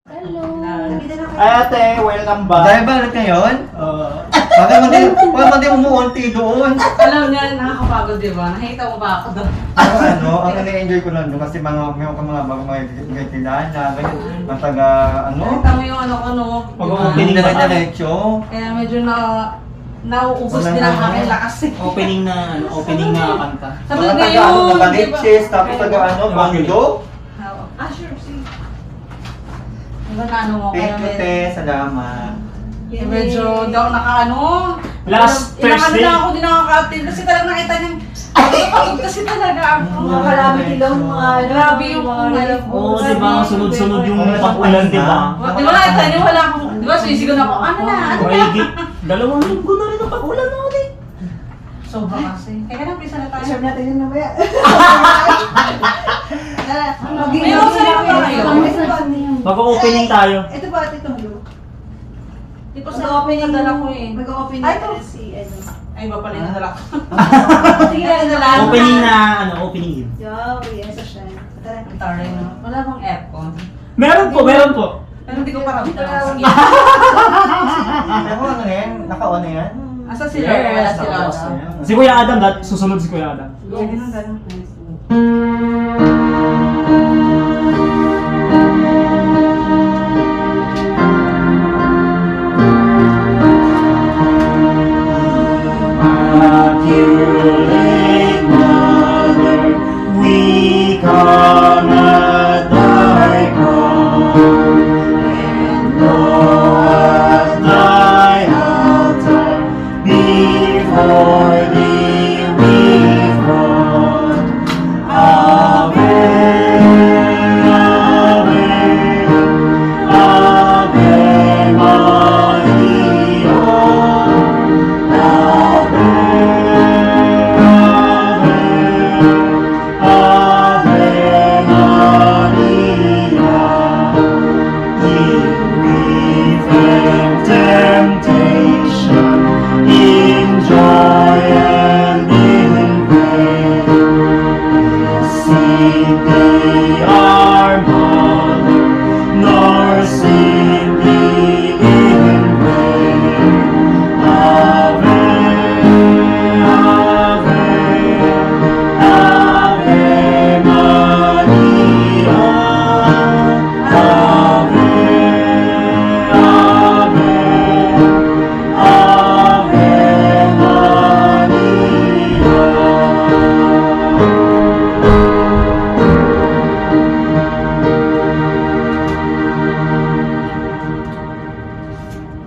Hello. Ay ate, welcome back. Dahil ba ulit ngayon? Bakit mo umuunti doon? Alam niya, nakakapagod, di ba? Nakita mo ba ako doon? Ang na-enjoy ko lang doon kasi may mga tindahan na ganyan, mga taga, Nakita mo yung ano ko, no? pag-opening na rin diretso. Kaya medyo nauubos din ang aking lakas eh. Opening na kanta. Sabi Mga nga taga, yung, di ba? Baliches, tapos taga, Bando. Sure, sige. Diba na ano mo? Thank you, te, salamat. Medyo daw nakaano. Last Ilang ano Thursday. na ako din nakaka-attend kasi talagang nakita niya. Pagod kasi talaga ako. Marami nilang mga Grabe yung Oo, di ba? Sunod-sunod yung pag-ulan, di ba? Di ba nakita niyo wala akong, di ba sisigaw na ako, ano na? Mahigit 2 linggo na rin ang pag-ulan natin. Sobra kasi. Kaya na, pisa na tayo. Serve natin yun mamaya. May rosary pa kayo? Mag-opening tayo. Ito ba ito Blue? Di ko sa opening nadala ko eh. Mag-open Ay, natin ito. si ano. Ay, iba pala yung nadala ko. Sige na, nadala. Opening na, opening yun. Yo, yes, siya. Tara. Ang taray no. Wala bang aircon? Meron po. Pero hindi ko pa ramdam. Sige. Pero ano yan? Naka-on na yan? Asa sila? Wala sila. naka-off na yan. Si Kuya Adam, susunod si Kuya Adam. Sige na, ganun. Immaculate Mother, we come at thy call, and go at thy altar, before thee we fall. Ave, Ave, Ave Maria.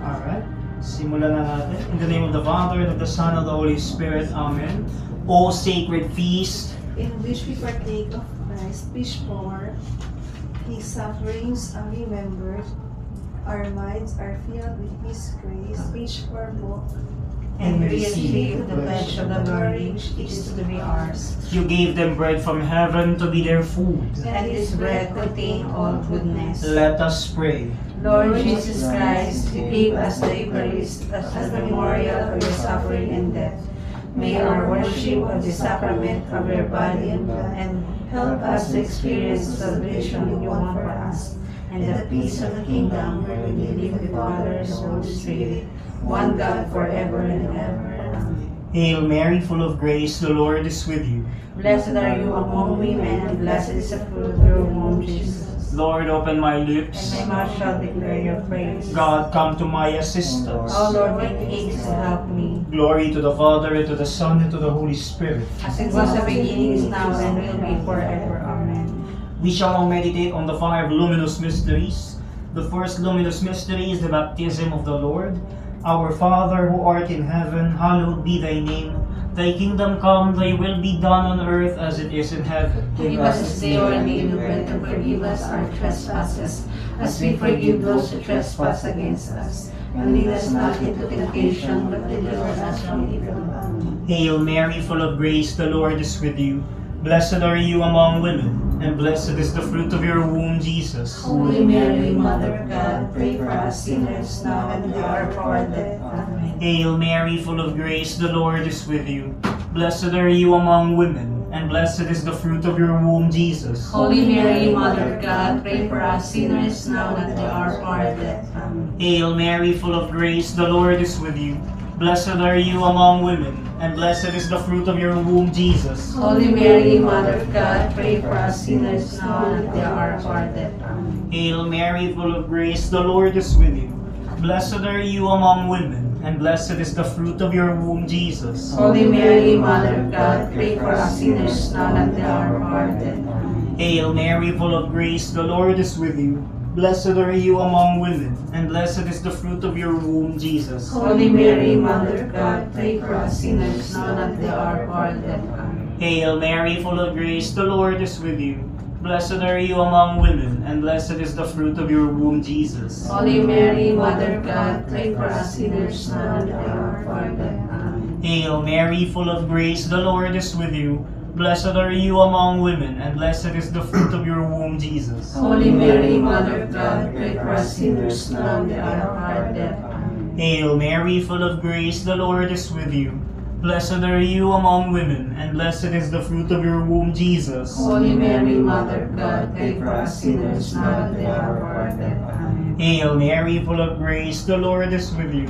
Alright, simulan na natin. In the name of the Father, and of the Son, and of the Holy Spirit. Amen. O sacred feast, In which we partake of Christ, wish for His sufferings are remembered, our minds are filled with His grace, wish for both, And we receive the pledge of the glory which is to be ours. you gave them bread from heaven to be their food. And this bread contain all goodness. Let us pray. Lord Jesus Christ, you gave us the Eucharist as the memorial of your suffering and death. May our worship of the sacrament of your body and blood and help us to experience the salvation you won for us, and the peace of the kingdom where we live with the Father and Holy Spirit, one God forever and ever. Amen. Hail Mary, full of grace, the Lord is with you. Blessed are you among women, and blessed is the fruit of your womb, Jesus. Lord, open my And lips. my mouth shall declare your praise. God, come to my assistance. O Lord, make haste to help me. Glory to the Father, and to the Son, and to the Holy Spirit. As it was the beginning, is now, and will be forever. Amen. We shall now meditate on the 5 luminous mysteries. The first luminous mystery is the baptism of the Lord. Our Father, who art in heaven, hallowed be thy name. Thy kingdom come, thy will be done on earth as it is in heaven. Give us this day our daily bread, and forgive us our trespasses, as we forgive those who trespass against us. And lead us not into temptation, but deliver us from evil. Amen. Hail Mary, full of grace, the Lord is with you. Blessed are you among women, and blessed is the fruit of your womb, Jesus. Holy Mary, Mother of God, pray for us sinners now and at the hour of our death. Amen. Hail Mary, full of grace, the Lord is with you. Blessed are you among women, and blessed is the fruit of your womb, Jesus. Holy Mary, Mother of God, pray for us sinners now and at the hour of our death. Amen. Hail Mary, full of grace, the Lord is with you. Blessed are you among women, and blessed is the fruit of your womb, Jesus. Holy Mary, Mother of God, pray for us sinners now and at the hour of our death. Amen. Hail Mary, full of grace, the Lord is with you. Blessed are you among women, and blessed is the fruit of your womb, Jesus. Holy Mary, Mother of God, pray for us sinners now and at the hour of our death. Amen. Hail Mary, full of grace, the Lord is with you. Blessed are you among women, and blessed is the fruit of your womb, Jesus. Holy Mary, Mother of God, pray for us sinners now and at the hour of our death. Amen. Hail Mary, full of grace, the Lord is with you. Blessed are you among women, and blessed is the fruit of your womb, Jesus. Holy Mary, Mother of God, pray for us sinners now and at the hour of our death. Amen. Hail Mary, full of grace, the Lord is with you. Blessed are you among women, and blessed is the fruit of your womb, Jesus. Holy Mary, Mother of God, pray for us sinners now and at the hour of our death. Amen. Hail Mary, full of grace, the Lord is with you. Blessed are you among women, and blessed is the fruit of your womb, Jesus. Holy Mary, Mother of God, pray for us sinners now and at the hour of our death. Amen. Hail Mary, full of grace, the Lord is with you.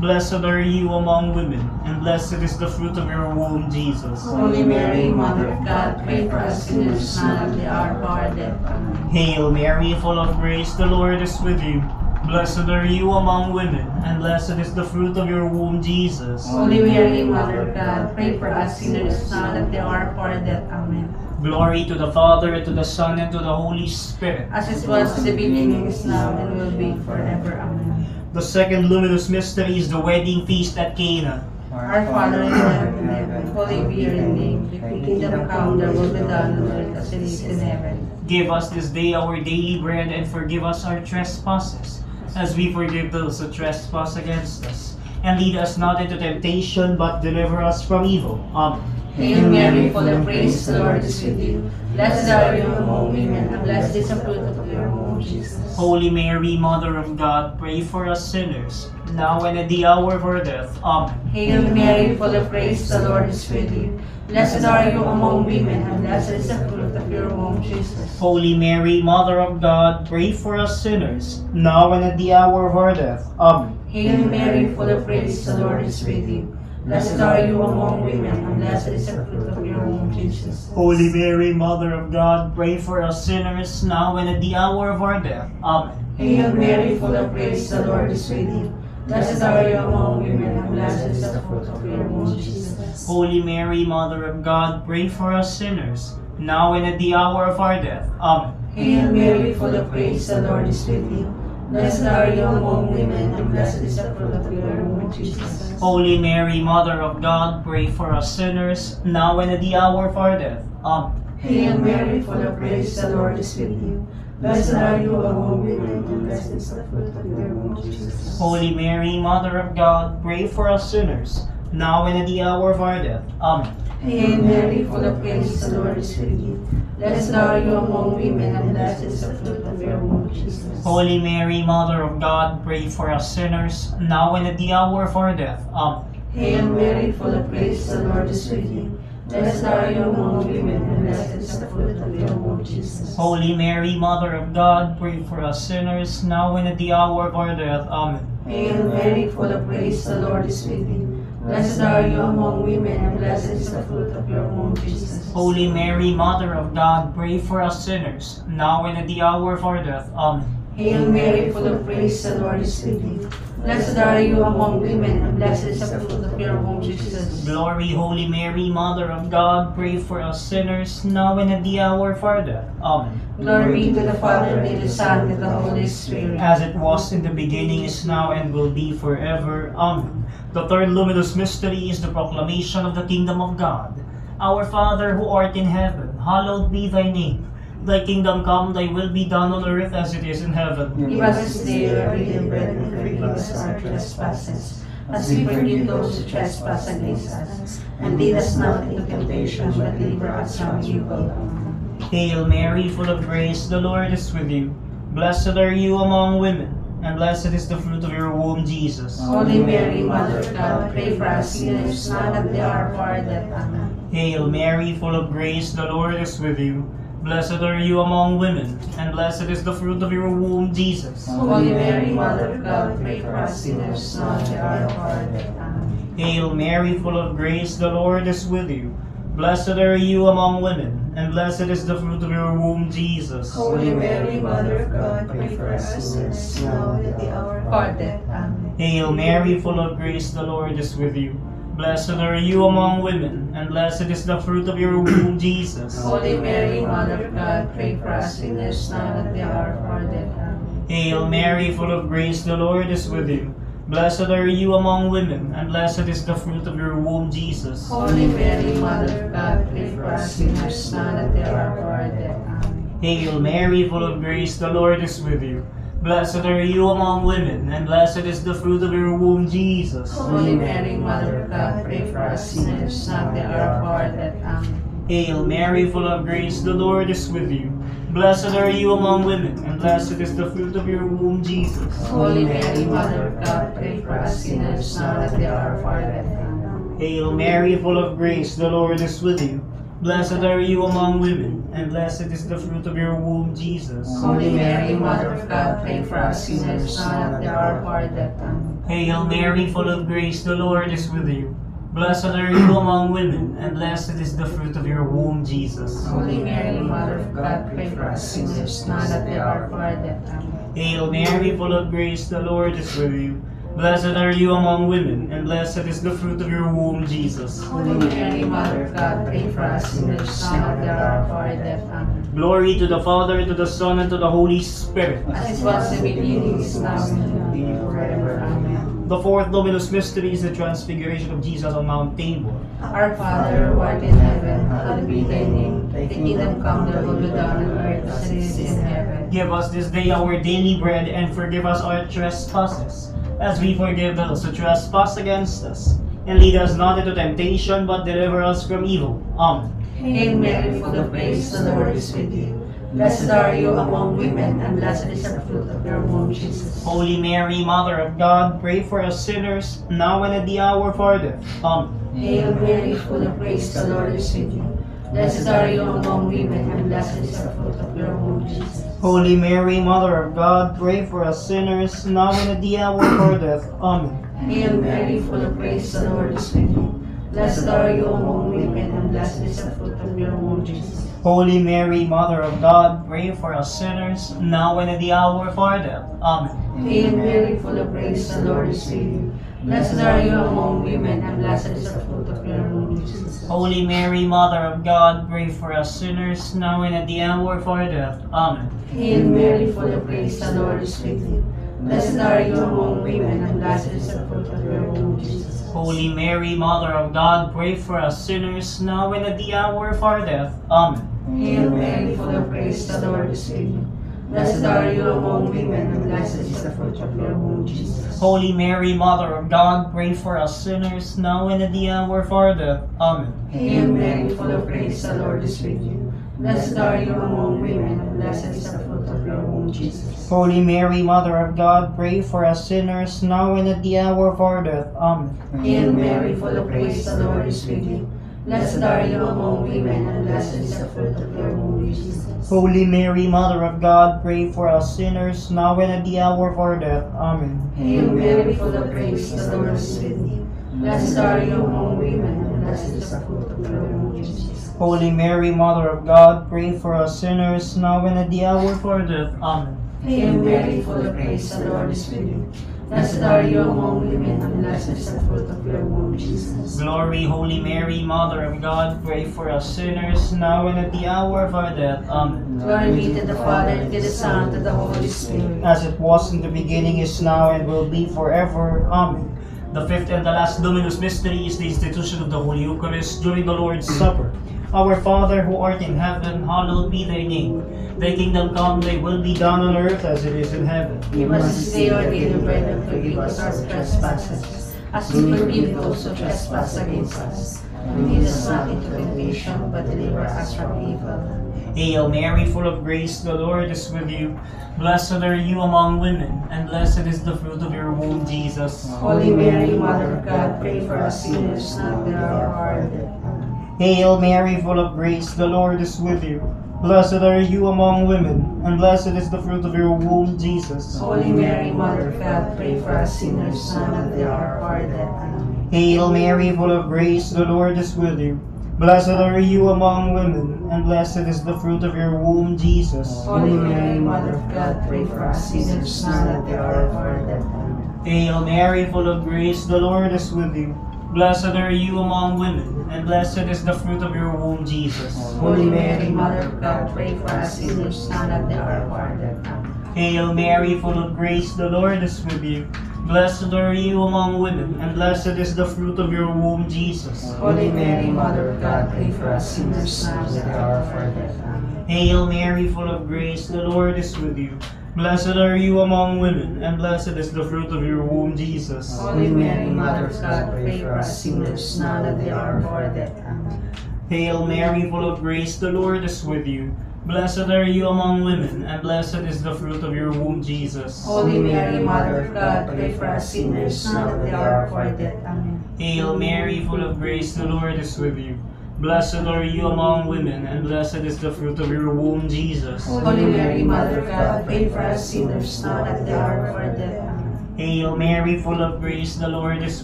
Blessed are you among women, and blessed is the fruit of your womb, Jesus. Holy Mary, Mother of God, pray for us sinners now and at the hour of our death. Amen. Hail Mary, full of grace, the Lord is with you. Blessed are you among women, and blessed is the fruit of your womb, Jesus. Holy Mary, Mother of God, pray for us sinners now and at the hour of our death. Amen. Glory to the Father, and to the Son, and to the Holy Spirit. As it was in the beginning, is now, and will be forever. Amen. The second luminous mystery is the wedding feast at Cana. Our Father who art in heaven, holy be your name. Your kingdom come, thy will be done on earth as it is in heaven. Give us this day our daily bread, and forgive us our trespasses, as we forgive those who trespass against us. And lead us not into temptation, but deliver us from evil. Amen. Hail Mary, full of grace, the Lord is with you. Blessed are you among women, and blessed is the fruit of your womb, Jesus. Holy Mary, Mother of God, pray for us sinners, now and at the hour of our death. Amen. Hail Mary, full of grace, the Lord is with you. Blessed are you among women, and blessed is the fruit of your womb, Jesus. Holy Mary, Mother of God, pray for us sinners, now and at the hour of our death. Amen. Hail Mary, full of grace, the Lord is with you. Blessed are you among women, and blessed is the fruit of your womb, Jesus. Holy Mary, Mother of God, pray for us sinners, now and at the hour of our death. Amen. Hail Mary, full of grace, the Lord is with you. Blessed are you among women, and blessed is the fruit of your womb, Jesus. Holy Mary, Mother of God, pray for us sinners, now and at the hour of our death. Amen. Hail Mary, full of grace, the Lord is with you. Blessed are you among women, and blessed is the fruit of your womb, Jesus. Holy Mary, Mother of God, pray for us sinners, now and at the hour of our death. Amen. Hail Mary, full of grace, the Lord is with you. Blessed are you among women, and blessed is the fruit of your womb, Jesus. Holy Mary, Mother of God, pray for us sinners, now and at the hour of our death. Amen. Hail Mary, full of grace, the Lord is with you. Blessed are you among women, and blessed is the fruit of your womb, Jesus. Holy Mary, Mother of God, pray for us sinners, now and at the hour of our death. Amen. Hail Mary, full of grace, the Lord is with you. Blessed are you among women, and blessed is the fruit of your womb, Jesus. Holy Mary, Mother of God, pray for us sinners, now and at the hour of our death. Amen. Hail Mary, full of grace, the Lord is with you. Blessed are you among women, and blessed is the fruit of your womb, Jesus. Holy Mary, Mother of God, pray for us sinners, now and at the hour of our death. Amen. Hail Mary, full of grace, the Lord is with you. Blessed are you among women, and blessed is the fruit of your womb, Jesus. Glory, Holy Mary, Mother of God, pray for us sinners, now and at the hour of our death. Amen. Glory be to the Father, and to the Son, and to the Holy Spirit. As it was in the beginning, is now, and will be forever. Amen. The third luminous mystery is the proclamation of the kingdom of God. Our Father who art in heaven, hallowed be thy name. Thy kingdom come, thy will be done on earth as it is in heaven. Give us this day our daily bread, and forgive us our trespasses, as we forgive those who trespass against us. And lead us not into temptation, but deliver us from evil. Amen. Hail Mary, full of grace, the Lord is with you. Blessed are you among women, and blessed is the fruit of your womb, Jesus. Holy Mary, Mother of God, pray for us sinners, now and at the hour of our death. Amen. Hail Mary, full of grace, the Lord is with you. Blessed are you among women, and blessed is the fruit of your womb, Jesus. Holy Mary, Mother of God, pray for us sinners, now and at the hour of our death. Amen. Hail Mary, full of grace, the Lord is with you. Blessed are you among women, and blessed is the fruit of your womb, Jesus. Holy Mary, Mother of God, pray for us sinners, now and at the hour of our death. Amen. Hail Mary, full of grace, the Lord is with you. Blessed are you among women, and blessed is the fruit of your womb, Jesus. Holy Mary, Mother of God, pray for us sinners, now and at the hour of our death. Amen. Hail Mary, full of grace, the Lord is with you. Blessed are you among women, and blessed is the fruit of your womb, Jesus. Holy Mary, Mother of God, pray for us sinners, now and at the hour of our death. Amen. Hail Mary, full of grace, the Lord is with you. Blessed are you among women, and blessed is the fruit of your womb, Jesus. Holy Mary, Mother of God, pray for us sinners, now and at the hour of our death. Amen. Hail Mary, full of grace, the Lord is with you. Blessed are you among women, and blessed is the fruit of your womb, Jesus. Holy Mary, Mother of God, pray for us sinners, now and at the hour of our death. Amen. Hail Mary, full of grace, the Lord is with you. Blessed are you among women, and blessed is the fruit of your womb, Jesus. Holy Mary, Mother of God, pray for us sinners, now and at the hour of our death. Amen. Hail Mary, full of grace, the Lord is with you. Blessed are you among women, and blessed is the fruit of your womb, Jesus. Holy Mary, Mother of God, pray for us sinners, now and at the hour of our death. Amen. Hail Mary, full of grace, the Lord is with you. Blessed are you among women, and blessed is the fruit of your womb, Jesus. Holy Mary, Mother of God, pray for us sinners, now and at the hour of our death. Amen. Glory to the Father, to the Son, and to the Holy Spirit. As it was in the beginning, is now, and will be forever. Amen. The fourth luminous mystery is the transfiguration of Jesus on Mount Tabor. Our Father, who art in heaven, hallowed be thy name. Thy kingdom come, thy will be done on earth as it is in heaven. Give us this day our daily bread, and forgive us our trespasses, as we forgive those who trespass against us. And lead us not into temptation, but deliver us from evil. Amen. Hail Mary, full of grace, the Lord is with you. Blessed are you among women, and blessed is the fruit of your womb, Jesus. Holy Mary, Mother of God, pray for us sinners, now and at the hour of our death. Amen. Hail Mary, full of grace, the Lord is with you. Blessed are you among women, and blessed is the fruit of your womb, Jesus. Holy Mary, Mother of God, pray for us sinners, now and at the hour of our death. Amen. Hail Mary, full of grace, the Lord is with you. Blessed are you among women, and blessed is the fruit of your womb, Jesus. Holy Mary, Mother of God, pray for us sinners, now and at the hour of our death. Amen. Hail Mary, full of grace, the Lord is with you. Blessed are you among women, and blessed is the fruit of your womb, Jesus. Holy Mary, Mother of God, pray for us sinners, now and at the hour of our death. Amen. Hail Mary, full of grace, the Lord is with you. Blessed are you among women, and blessed is the fruit of your womb, Jesus. Holy Mary, Mother of God, pray for us sinners, now and at the hour of our death. Amen. Hail Mary, full of grace, the Lord is with you. Blessed are you among women, and blessed is the fruit of your womb, Jesus. Holy Mary, Mother of God, pray for us sinners, now and at the hour of our death. Amen. Hail Mary, full of grace, the Lord is with you. Blessed are you among women, and blessed is the fruit of your womb, Jesus. Holy Mary, Mother of God, pray for us sinners, now and at the hour of our death. Amen. Hail Mary, full of grace, the Lord is with you. Blessed are you among women, and blessed is the fruit of your womb, Jesus. Holy Mary, Mother of God, pray for us sinners, now and at the hour of our death. Amen. Hail Mary, full of grace, the Lord is with you. Blessed are you among women, and blessed is the fruit of your womb, Jesus. Holy Mary, Mother of God, pray for us sinners, now and at the hour of our death. Amen. Hail Mary, full of grace, the Lord is with you. Blessed are you among women, and blessed is the fruit of your womb, Jesus. Glory, Holy Mary, Mother of God, pray for us sinners, now and at the hour of our death. Amen. Glory be to the Father, and to the Son, and to the Holy Spirit. As it was in the beginning, is now, and will be forever. Amen. The fifth and the last luminous mystery is the institution of the Holy Eucharist during the Lord's Supper. Our Father, who art in heaven, hallowed be thy name. Thy kingdom come, thy will be done on earth as it is in heaven. Give us this day our daily bread, and forgive us our trespasses, as we forgive those who trespass against us. And lead us not into temptation, but deliver us from evil. Hail Mary, full of grace, the Lord is with you. Blessed are you among women, and blessed is the fruit of your womb, Jesus. Holy Mary, Mother of God, pray for us sinners, now and at the hour of our death. Hail Mary, full of grace, the Lord is with you. Blessed are you among women, and blessed is the fruit of your womb, Jesus. Holy Mary, Mother of God, pray for us sinners, now and at the hour of our death. Amen. Hail Mary, full of grace, the Lord is with you. Blessed are you among women, and blessed is the fruit of your womb, Jesus. Holy Mary, Mother of God, pray for us sinners, now and at the hour of our death. Amen. Hail Mary, full of grace, the Lord is with you. Blessed are you among women, and blessed is the fruit of your womb, Jesus. Holy Mary, Mother of God, pray for us sinners, now and at the hour of our death. Amen. Hail Mary, full of grace, the Lord is with you. Blessed are you among women, and blessed is the fruit of your womb, Jesus. Holy Mary, Mother of God, pray for us sinners, now and at the hour of our death. Amen. Hail Mary, full of grace, the Lord is with you. Blessed are you among women, and blessed is the fruit of your womb, Jesus. Holy Mary, Mother of God, pray for us sinners, now and at the hour of our death. Amen. Hail Mary, full of grace, the Lord is with you. Blessed are you among women, and blessed is the fruit of your womb, Jesus. Holy Mary, Mother of God, pray for us sinners, now and at the hour of our death. Amen. Hail Mary, full of grace, the Lord is with you. Blessed are you among women, and blessed is the fruit of your womb, Jesus. Holy Mary, Mother of God, pray for us sinners, now and at the hour of our death. Amen. Hail Mary, full of grace, the Lord is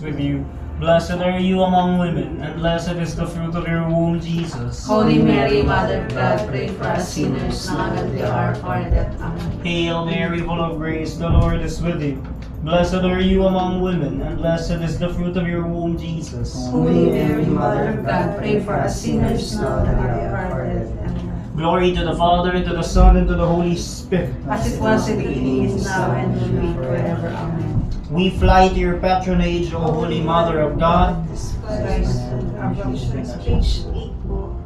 with you. Blessed are you among women, and blessed is the fruit of your womb, Jesus. Holy Mary, Mother of God, pray for us sinners, now and at the hour of our death. Amen. Hail Mary, full of grace, the Lord is with you. Blessed are you among women, and blessed is the fruit of your womb, Jesus. Holy Mary, Mother of God, pray for us sinners, now and at the hour of our death. Amen. Glory to the Father, and to the Son, and to the Holy Spirit. As it was in the beginning, is now, and will be forever. Amen. We fly to your patronage, O Holy Mother of God. Christ, our Revelations, page 8 po.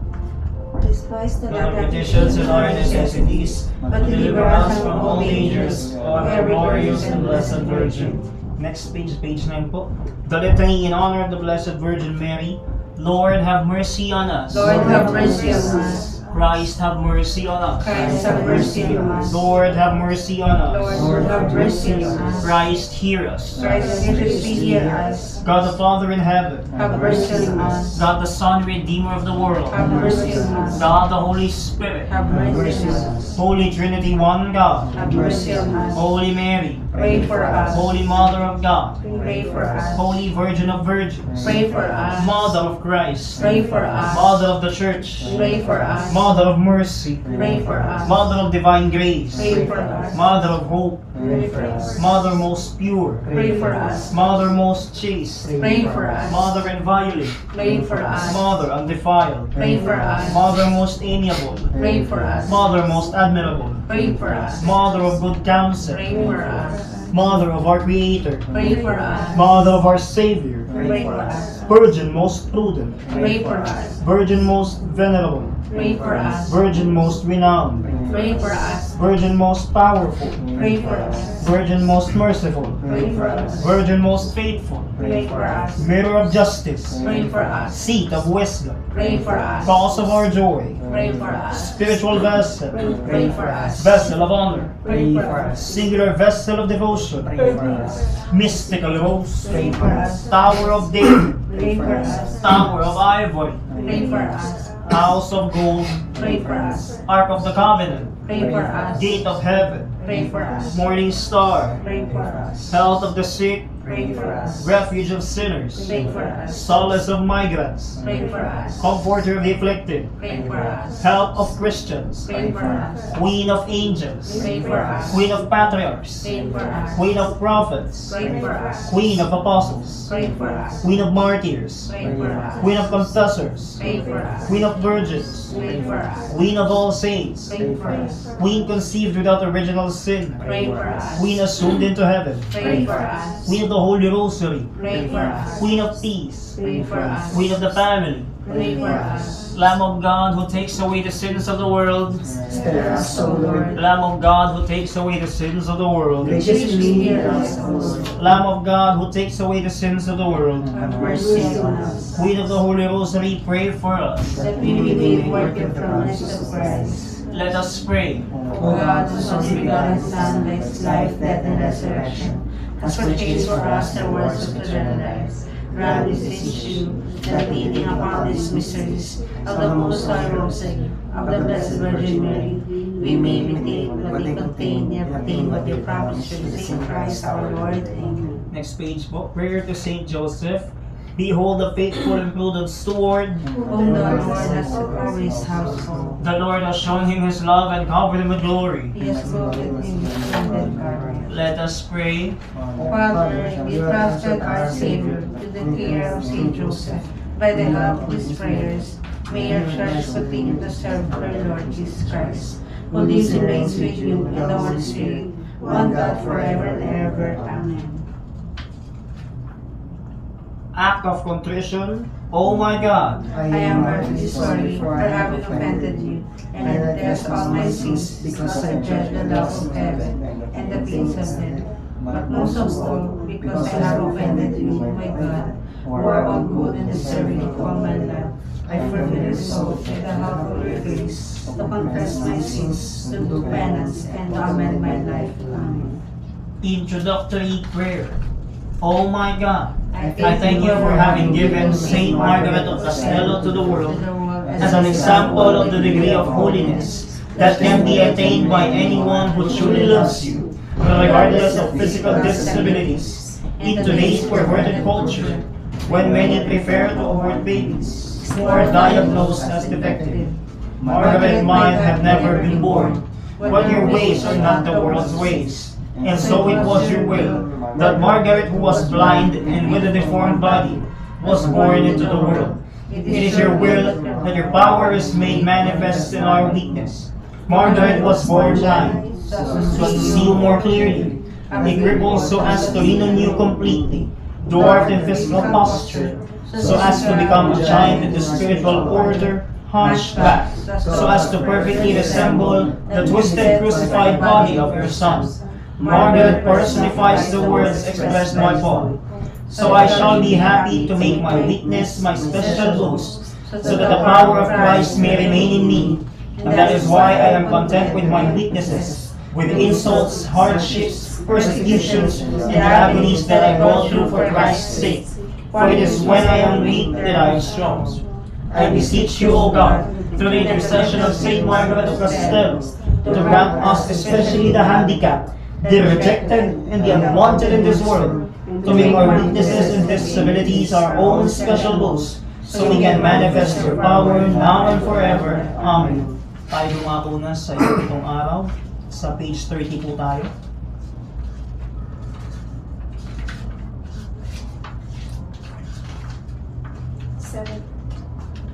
Despise the Our petitions and our necessities, but deliver us from all dangers, O ever glorious and blessed Virgin. Next page, page 9 po. The Litany in honor of the Blessed Virgin Mary. Lord, have mercy on us. Lord, have mercy on us. Christ, have mercy on us. Christ, have mercy on us. Lord, have mercy on us. Lord, have mercy on us. Christ, hear us. Christ, hear us. God the Father in heaven. Have mercy on us. God the Son, Redeemer of the world. Have mercy on us. God the Holy Spirit. Have mercy on us. Holy Trinity, one God. Have mercy on us. Holy Mary. Pray for us. Holy Mother of God. Pray for us. Holy Virgin of Virgins. Pray for us. Mother of Christ. Pray for us. Mother of the Church. Pray for us. Mother of mercy. Pray for us. Mother of divine grace. Pray for us. Mother of hope. Pray for us. Mother most pure. Pray for us. Mother most chaste. Pray for us. Mother inviolate. Pray for us. Mother undefiled. Pray for us. Mother most amiable. Pray for us. Mother most admirable. Pray for us. Mother of good counsel. Pray for us. Mother of our Creator. Pray for us. Mother of our Savior. Pray for us. Virgin most prudent. Pray for us. Virgin most venerable. Pray for us. Virgin most renowned. Pray for us. Virgin most powerful. Pray for us. Virgin most merciful. Pray for us. Virgin most faithful. Pray for us. Mirror of justice. Pray for us. Seat of wisdom. Pray for us. Cause of our joy. Pray for us. Spiritual vessel. Pray for us. Vessel of honor. Pray for us. Singular vessel of devotion. Pray for us. Mystical rose. Pray for us. Tower of David. Pray for us. Tower of ivory. Pray for us. House of gold. Pray for us. Ark of the covenant. Pray for us. Gate of heaven. Pray for us. Morning star. Pray for us. Health of the sick. Pray for us. Refuge of sinners. Pray for us. Solace of migrants. Pray for us. Comforter of the afflicted. Pray for us. Help of Christians. Pray for us. Queen of angels. Pray for us. Queen of patriarchs. Pray for us. Queen of prophets. Pray for us. Queen of apostles. Pray for us. Queen of martyrs. Pray for us. Queen of confessors. Pray for us. Queen of virgins. Pray for us. Queen of all saints. Pray for us. Queen conceived without original sin. Pray for us. Queen assumed into heaven. Pray for us. Queen of the Holy Rosary. Pray for us. Queen of peace. Pray for us. Queen of the family. Pray for us. Lamb of God who takes away the sins of the world. Spare us, O Lord. Lamb of God who takes away the sins of the world. Graciously hear us, O Lord. Lamb of God who takes away the sins of the world. Have mercy on us. Queen of the Holy Rosary, pray for us. That we may be worthy of the promise of Christ. Let us pray. O God, whose only begotten Son, by his life, death, and resurrection, has purchased for us the words of eternal life. Grant we beseech you, that leaning upon these mysteries of the Most High Rosary of the Blessed Virgin Mary, we may imitate what they contain and obtain what they promise through the same Christ our Lord. Amen. Next page po. Prayer to Saint Joseph. Behold the faithful and prudent steward. Whom the Lord has over his household. The Lord has shown him his love and covered him with glory. He has clothed him with splendid garment. Let us pray. Father, we trusted our Savior to the care of Saint Joseph. By the help of his prayers, may your church continue to serve our Lord Jesus Christ, who lives and reigns with you in the Holy Spirit, one God forever and ever. Amen. Act of contrition. Oh my God, I am heartily sorry for having offended you, and I confess all my sins because I judge the love of heaven and the things of men. But most of all, because I have offended you, my God, who are all good and deserving of all my love, I firmly resolve, with the help of your grace, to confess my sins, to do penance, and to amend my life. Amen. introductory prayer. Oh my God, I I thank you for having given Saint Margaret of Castello to the world as an example of the degree of holiness that can be attained by anyone who truly loves you, regardless of physical disabilities. In today's perverted culture, when many prefer to abort babies or diagnosed as defective, Margaret might have never been born, but your ways are not the world's ways. And so it was your will that Margaret, who was blind and with a deformed body, was born into the world. It is your will that your power is made manifest in our weakness. Margaret was born blind, so as to see more clearly, a cripple so as to lean on you completely, dwarfed in physical posture, so as to become a giant in the spiritual order, hunchback, so as to perfectly resemble the twisted crucified body of your Son. Margaret personifies the words expressed by Paul. So I shall be happy to make my weakness my special boast, so that the power of Christ may remain in me. And that is why I am content with my weaknesses, with insults, hardships, persecutions, and agonies that I go through for Christ's sake. For it is when I am weak that I am strong. I beseech you, O God, through the intercession of Saint Margaret of Castello, to grant us, especially the handicapped, the rejected, and the unwanted in this world, to make our weaknesses and disabilities our own special boast, so we can manifest your power now and forever. Amen. Tayo dumako na sa itong araw. Sa page 30 po tayo.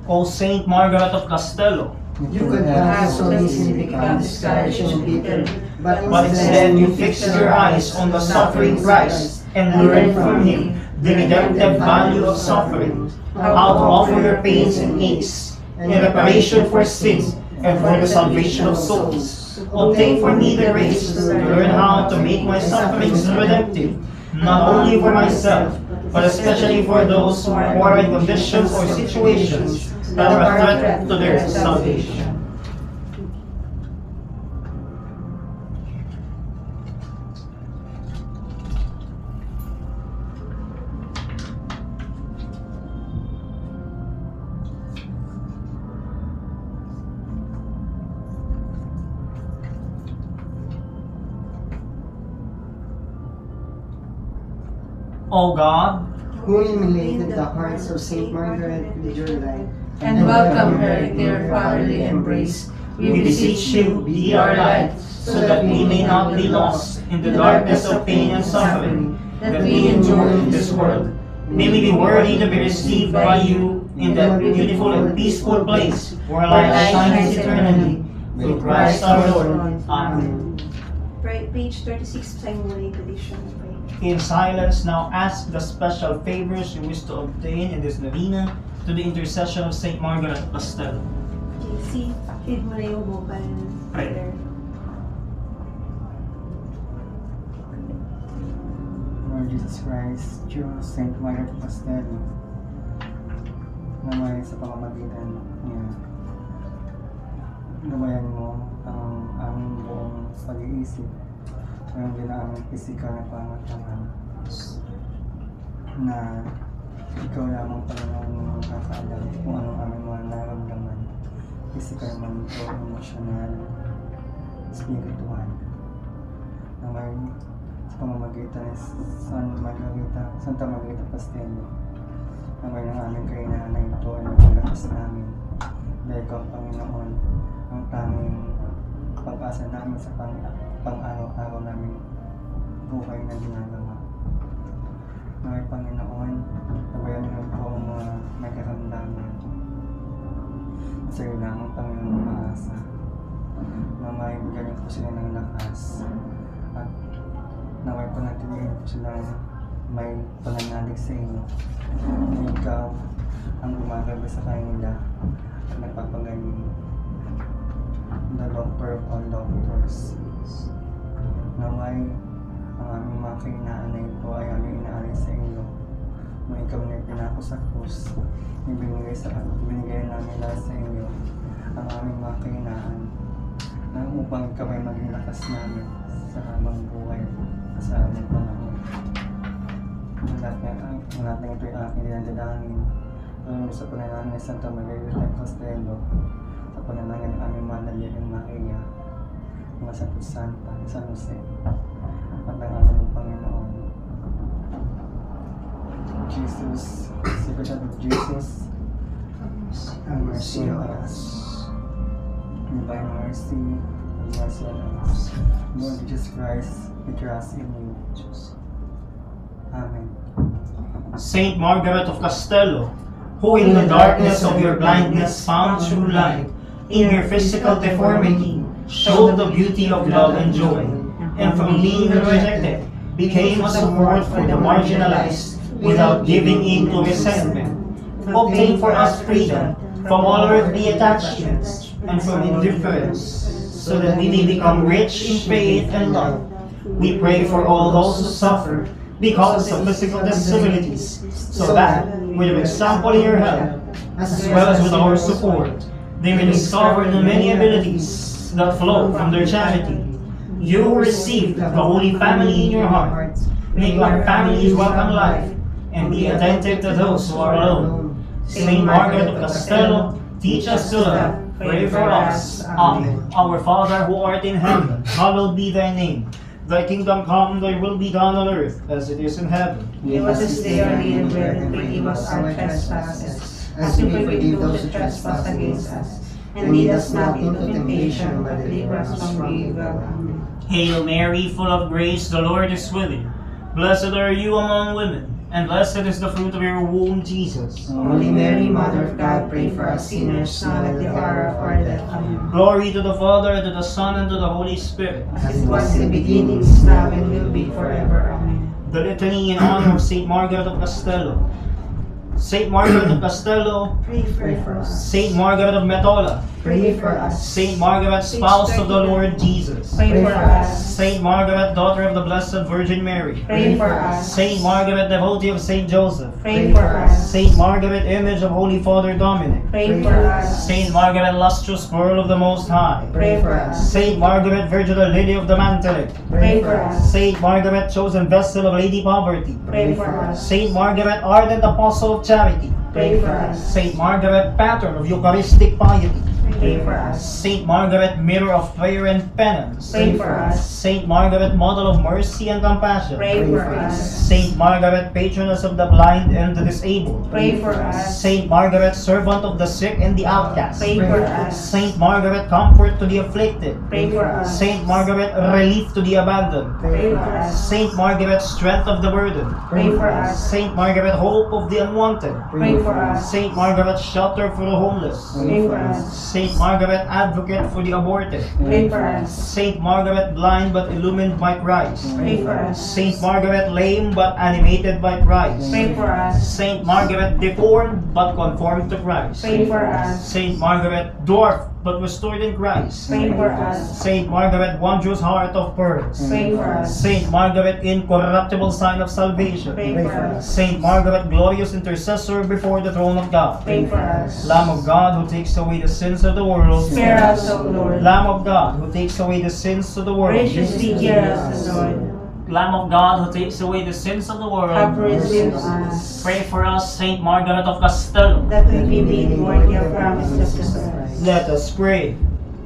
O Saint Margaret of Castello, You could have so easily become discouraged and bitter, but instead you fixed your eyes on the suffering Christ and learned from him the redemptive value of suffering, how to offer your pains and aches in reparation for sins and for the salvation of souls. Obtain for me the grace to learn how to make my sufferings redemptive, not only for myself, but especially for those who are in conditions or situations that are a threat to their salvation. O God, who emulated the hearts of Saint Margaret with your light, and welcome her in their fatherly embrace, we beseech you, be our light, so that we may not be lost in the darkness of pain and suffering that we endure in this world. May we be worthy to be received by you in that beautiful and peaceful place where light shines eternally. Through Christ our Lord. Amen. Page 36, Simon edition. In silence, now ask the special favors you wish to obtain in this novena to the intercession of Saint Margaret Castello. Okay, feed mo na yung vocal prayer. Lord Jesus Christ, through Saint Margaret Castello, naman sa pamamagitan niya, gabayan mo ang aming buong pag-iisip, ngayon din ang aming pisikal na pangatangan, na ikaw lamang Panginoon nakakaalam kung anong aming mga nararamdaman, pisikal man ito, emosyonal, spiritual, na may sa pamamagitan ni Santa Margarita Castello, na may ng aming kainahan na ito ay nagpalakas namin, dahil ikaw Panginoon ang tanging pag-asa namin sa pang-araw-araw namin buhay na ginagawa. Mga Panginoon, nabayan niyo po ang mga nagkaramdaman. Sa iyo lamang Panginoon maasa, na may bigyan niyo po sila ng lakas, at naway panatilihin po silang may pananalig sa inyo. Na ikaw ang gumagawa sa kanila at nagpapagaling. The doctor of all doctors. Naway ang aming mga kainaan na ito ay aming inaalay sa inyo. Nung ikaw na pinako sa krus, binigay namin lahat sa inyo ang aming mga kainaan, na upang ikaw ay maging lakas namin sa habang buhay sa aming panahon. Ang lahat na ito ay aking dinadalangin tungo sa panalangin ni Santa Margarita Castello, sa panalangin ng aming Mahal na Birhen Maria, mga Santo Santa, San Jose, at ng aming Panginoon. Jesus, Secret of Jesus, have mercy on us. Divine mercy, have mercy on us. Lord Jesus Christ, we trust in you. Amen. Saint Margaret of Castello, who in the darkness of your blindness found true light, in your physical deformity showed the beauty of love and joy, and from being rejected became a support for the marginalized without giving in to resentment. Obtain for us freedom from all earthly attachments and from indifference, so that we may become rich in faith and love. We pray for all those who suffer because of physical disabilities, so that, with your example in your help, as well as with our support, they may discover the many abilities that flow from their charity. You who received the Holy Family in your heart, make our families welcome life, and be attentive to those who are alone. Saint Margaret of Castello, teach us to love. Pray for us. Amen. Our Father who art in heaven, hallowed be thy name. Thy kingdom come, thy will be done on earth as it is in heaven. Give us this day our daily bread, and forgive us our trespasses, as we forgive those who trespass against us. And lead us not into temptation, but deliver us from evil. Amen. Hail Mary, full of grace, the Lord is with you. Blessed are you among women, and blessed is the fruit of your womb, Jesus. Holy Mary, Mother of God, pray for us sinners, now at the hour of our death. Amen. Glory to the Father, and to the Son, and to the Holy Spirit. As it was in the beginning, is now, and will be forever. Amen. The Litany in honor of Saint Margaret of Castello. Saint Margaret of Castello, Pray Pray for for us. us. Saint Margaret of Metola, Pray for us. Saint Margaret, spouse of the Lord Jesus, Pray for us. Saint Margaret, daughter of the Blessed Virgin Mary, Pray for us. Saint Margaret, devotee of Saint Joseph, Pray for us. Saint Margaret, image of Holy Father Dominic, Pray for us. Saint Margaret, lustrous pearl of the Most High, Pray for us. Saint Margaret, virginal lily of the Mantelic, Pray for us. Saint Margaret, chosen vessel of Lady Poverty, Pray for us. Saint Margaret, ardent apostle of charity, Pray for us. Saint Margaret, patron of Eucharistic piety, Pray for us. Saint Margaret, mirror of prayer and penance, Pray for us. Saint Margaret, model of mercy and compassion, Pray for us. Saint Margaret, patroness of the blind and the disabled, Pray for us. Saint Margaret, servant of the sick and the outcast, Pray for us. Saint Margaret, comfort to the afflicted, Pray for us. Saint Margaret, relief to the abandoned, Pray for us. Saint Margaret, strength of the burdened, Pray for us. Saint Margaret, hope of the unwanted, Pray for us. Saint Margaret, shelter for the homeless, Pray for us. Saint Margaret, advocate for the aborted. Pray for us. Saint Margaret, blind but illumined by Christ. Pray for us. Saint Margaret, lame but animated by Christ. Pray for us. Saint Margaret, deformed but conformed to Christ. Pray for us. Saint Margaret, dwarfed but restored in Christ. Pray for us. Saint Margaret, wondrous heart of pearls. Pray for us. Saint Margaret, incorruptible sign of salvation. Pray for us. Saint Margaret, glorious intercessor before the throne of God. Pray for us. Lamb of God, who takes away the sins of the world. Spare us, O Lord. Lamb of God, who takes away the sins of the world. Graciously hear us, O Lord. Lamb of God, who takes away the sins of the world. Have mercy on us, Pray for us, Saint Margaret of Castello. that we be made worthy of promises of Christ. Let us pray.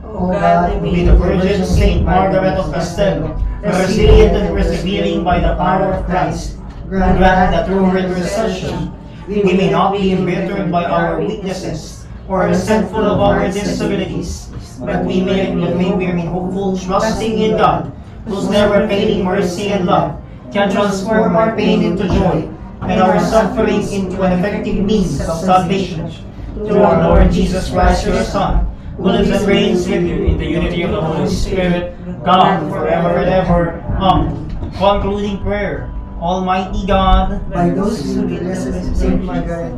O God, we Be the Virgin Saint Margaret of Castello, resilient and persevering by the power of Christ, grant that through her intercession we may not be embittered by our weaknesses or resentful of our disabilities, but we may remain hopeful, trusting in God, whose never-failing mercy and love can transform our pain into joy and our suffering into an effective means of salvation. Through our Lord Jesus Christ, your Son, who lives and reigns with you in the unity of the Holy Spirit, God, forever and ever. Amen. Concluding prayer. Almighty God, By those who blessed Saint Margaret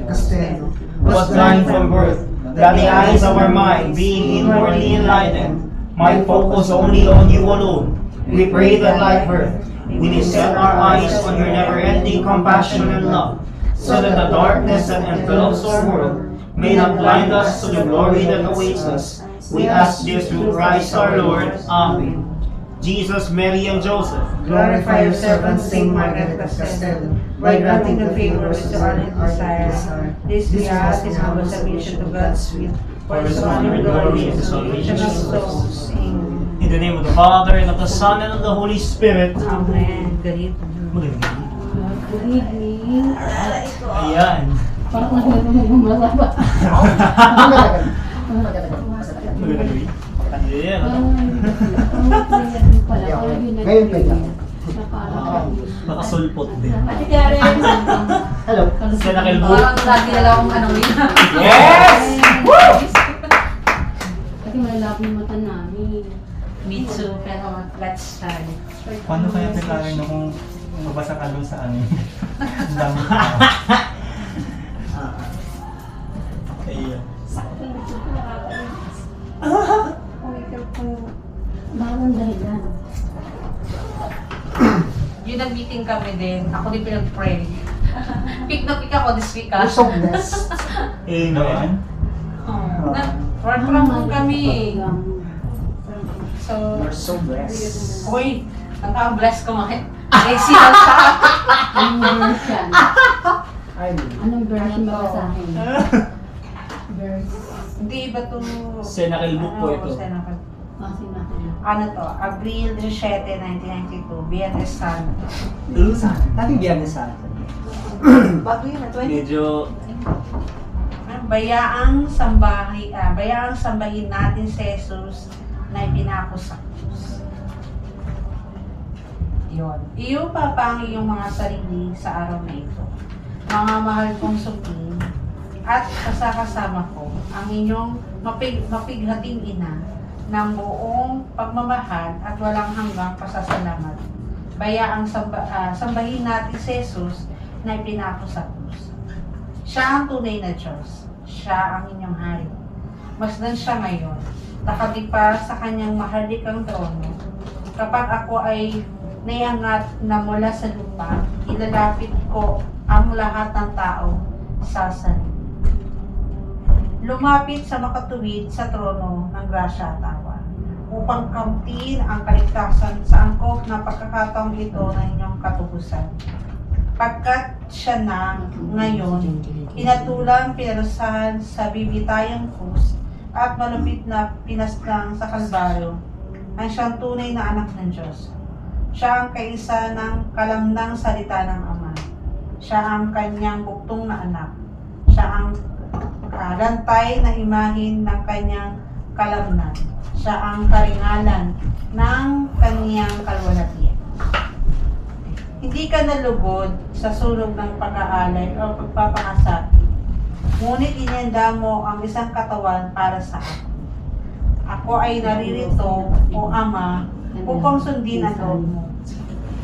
Castello was blind from birth, that the eyes of our mind, being inwardly enlightened, might focus only on you alone. We pray that like her, we may set our eyes on your never-ending compassion and love, so that the darkness that envelops our world may not blind us to the glory that awaits us. We ask this through Christ our Lord. Amen. Jesus, Mary, and Joseph, Glorify your servant Saint Margaret Castello, by granting the favor which the ardent desire. This we ask in humble submission to God's will, for His honor and glory and the salvation of souls. Amen. in the name of the Father, and of the Son, and of the Holy Spirit. Amen. Good evening. Good evening. Ayan. Parang nagmamala ba? Ayan. Ngayon pwede. Nakasulpot din. Ate Karen. Hello. Sila Kelbo. Parang lagi na lang akong ano yun. Yes! Kasi malalapin yung mata namin. Me too, pero let's try. Paano kaya deklarin na kung mabasa ka doon sa ano? Ang dami ka. Ayan. Bawang dahilan. Yung nag-meeting kami din, ako din pinag-pray. Pick na pick ako this week You're so blessed. Amen. Work from home kami. So, You're so blessed. uy, nagka-bless ko mga. Sexy lang sa Anong version? I mean, Anong version ba sa akin? Verse. Hindi iba to. Senakil book po ito. Senakil. Kasi natin. Ano to? Abril 17, 1992. Biyernes Santo. Happy Biyernes sa atin. Bago yun, 20. Medyo Bayaang sambahin natin si Jesus na ipinako sa krus. Yun. Iyo pa ang iyong mga sarili sa araw na ito. Mga mahal kong supling, at kasakasama ko ang inyong mapighating ina ng buong pagmamahal at walang hanggang pasasalamat. Bayaang sambahin natin si Jesus na ipinako sa krus. Siya ang tunay na Diyos. Siya ang inyong hari. Masdan siya ngayon. Nakatipa sa kanyang maharlikang trono. Kapag ako ay naiangat na mula sa lupa, ilalapit ko ang lahat ng tao sa salib. Lumapit sa makatuwid sa trono ng grasya at awa, upang kamtiin ang kaligtasan sa angkop na pagkakataong ito ng inyong katubusan. Pagkat siya na ngayon, pinatulang, pinarasahan sa bibitayang krus at malupit na pinaslang sa kalbaryo ang siyang tunay na anak ng Diyos. Siya ang kaisa ng kalamnang salita ng Ama. Siya ang kanyang buktong na anak. Siya ang lantay na imahin ng kanyang kalamnan. Siya ang karingalan ng kanyang kalwalhatian. Hindi ka nalugod sa sulog ng pag-aalay o pagpapakasakit. ngunit inihanda mo ang isang katawan para sa akin. Ako ay naririto, O Ama, upang sundin ang loob mo.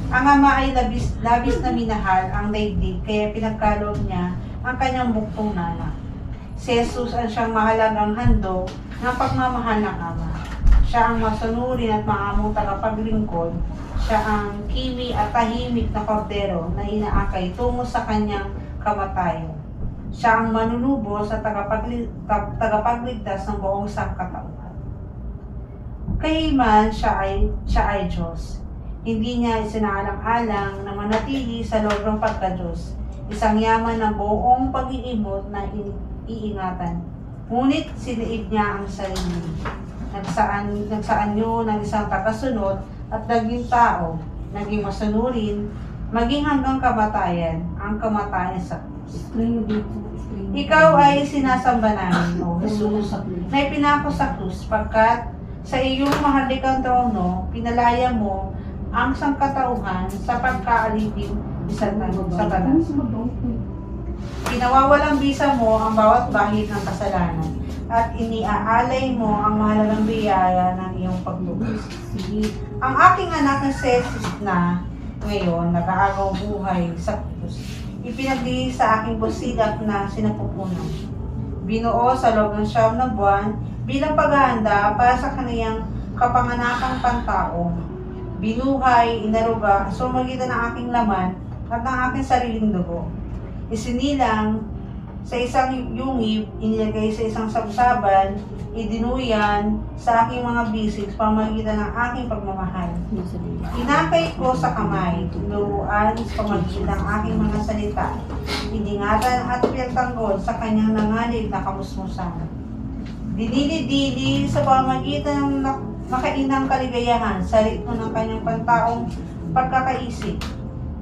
Ang Ama ay labis na minahal ang daigdig, kaya pinagkaloob niya ang kanyang buktong nanak. Si Jesus ang siyang mahalagang handog ng pagmamahal ng Ama. Siya ang masunurin at maamong tagapaglingkod. Siya ang kimi at tahimik na kordero na inaakay tungo sa kanyang kamatayan. Siya ang manunubos at tagapagligtas ng buong sangkatauhan. Kayaman siya ay Diyos. Hindi niya isinaalang-alang na manatili sa loob ng pagka-Diyos. Isang yaman ng buong pag-iimot na iingatan. Ngunit siniib niya ang sarili. Nagsaan niyo ng isang tagasunod at naging tao, naging masunurin, maging hanggang kamatayan, ang kamatayan sa krus. Ikaw ay sinasamba namin, O Jesus, na ipinako sa krus, pagkat sa iyong mahalikang trono, pinalaya mo ang sangkatauhan sa pagkaalipin sa Satanas. Pinawawalang bisa mo ang bawat bahid ng kasalanan at iniaalay mo ang mahalagang biyaya ng iyong pagtubos. Ang aking anak na si Jesus na ngayon nag-aagaw buhay sa krus, ipinagdihi sa aking busilak na sinapupunan. Binuo sa loob ng 9 na buwan bilang paghahanda para sa kaniyang kapanganakang pantao. Binuhay, inaruga, sa magitan ng aking laman at ng aking sariling dugo. Isinilang sa isang yungib, inilagay sa isang sabsaban, idinuyan sa aking mga bisig sa pamagitan ng aking pagmamahal. Inakay ko sa kamay, tinuruan sa pamagitan ng aking mga salita, iningatan at pinagtanggol sa kanyang nanganib na kamusmusan. Dinili-dili sa pamagitan ng makainang kaligayahan sa ritmo ng kanyang pantaong pagkakaisip.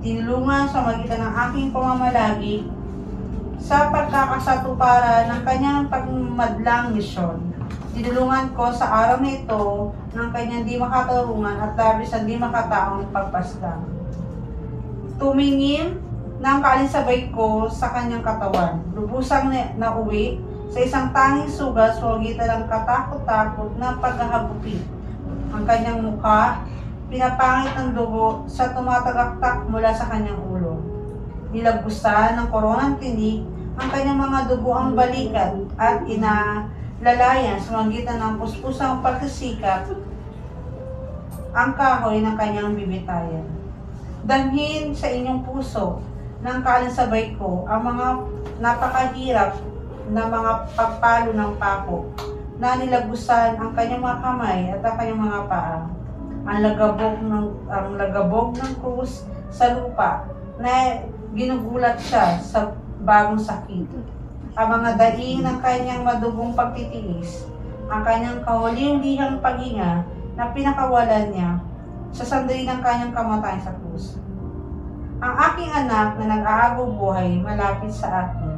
Tinulungan sa magitan ng aking pamamalagi sa pagkakasatuparan ng kanyang pagmadlang misyon. Tinulungan ko sa araw na ito ng kanyang di makatarungan at labis ang di makataong pagpaslang. Tumingin ng kalinsabay ko sa kanyang katawan. Lubusang nauwi sa isang tanging sugat sa magitan ng katakot-takot na paghahabupin. Ang kanyang mukha, pinapangit ng dugo sa tumatagaktak mula sa kanyang ulo. Nilagbusan ng koronang tinig ang kanyang mga dugo ang balikat at inalalayan sa magitan ng puspusang pagsisikap ang kahoy ng kanyang bibitayan. Damhin sa inyong puso ng kalinsabay ko ang mga napakahirap na mga pagpalo ng pako na nilagbusan ang kanyang mga kamay at ang kanyang mga paa. Ang lagabog ng krus sa lupa na ginugulat siya sa bagong sakit. Ang mga daing ng kanyang madugong pagtitiis, ang kanyang kahuli-hulihang paghinga na pinakawalan niya sa sandali ng kanyang kamatayan sa krus. Ang aking anak na nag-aagaw buhay malapit sa akin,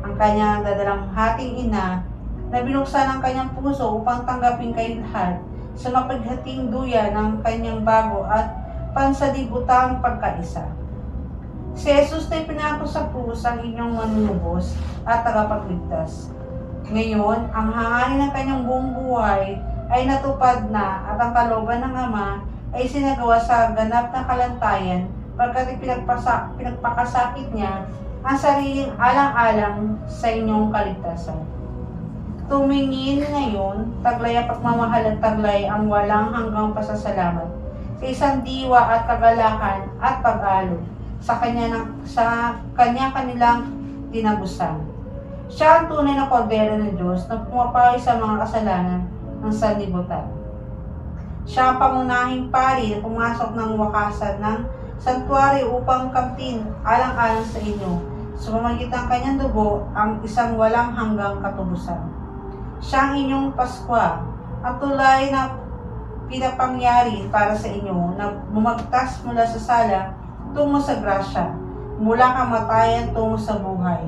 ang kanyang dadalamhating ina na binuksan ang kanyang puso upang tanggapin kayo lahat sa mapaghating duya ng kanyang bago at pansalibutang pagkaisa. Si Jesus na ipinako sa krus ang inyong manunubos at tagapagligtas. Ngayon, ang hangarin ng kanyang buong buhay ay natupad na at ang kalooban ng Ama ay sinagawa sa ganap na kalantayan pagkat pinagpakasakit niya ang sariling alang-alang sa inyong kaligtasan. Tumingin ngayon, taglay ang pagmamahal at taglay ang walang hanggang pasasalamat sa isang diwa at kagalakan at pag-alog sa kanya kanilang tinagusan. Siya ang tunay na kordero ng Diyos na pumapawid sa mga kasalanan ng sanlibutan. Siya ang pangunahing pari na pumasok ng wakasan ng santuario upang kamtin alang-alang sa inyo sa pamamagitan ng kanyang dugo ang isang walang hanggang katubusan. Siya ang inyong Paskwa, ang tulay na pinapangyari para sa inyo na bumagtas mula sa sala tungo sa grasya, mula kamatayan tungo sa buhay,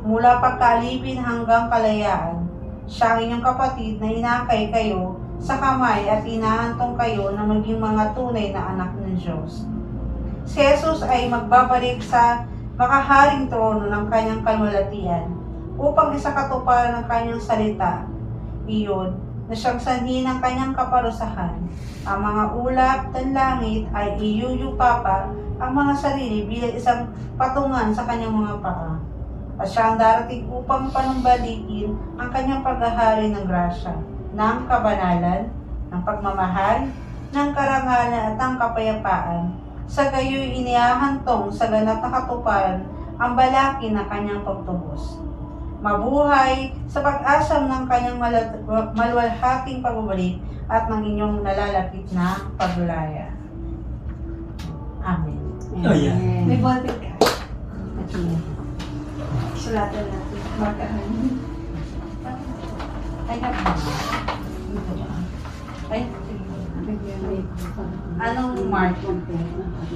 mula pagkaalipin hanggang kalayaan. Siya ang inyong kapatid na inakay kayo sa kamay at inahantong kayo na maging mga tunay na anak ng Diyos. Si Jesus ay magbabalik sa makaharing trono ng kanyang kalwalatian. upang isakatuparan ng kanyang salita. Iyon, na siyang sanhi ng kanyang kaparusahan. Ang mga ulap ng langit ay iyuyupapa ang mga sarili bilang isang patungan sa kanyang mga paa. At siya ang darating upang panumbalikin ang kanyang paghahari ng grasya, ng kabanalan, ng pagmamahal, ng karangalan at ng kapayapaan. Sa gayoy inihahantong sa ganap na katuparan ang balaki na kanyang pagtubos. Mabuhay sa pag-asam ng kanyang maluwalhating pagbabalik at ng inyong nalalapit na paglaya. Amen. Oh, yeah. May ballpen ka. Okay. Sulatan natin. Markahan. Ay, naman. Dito ba? Ay, anong mark?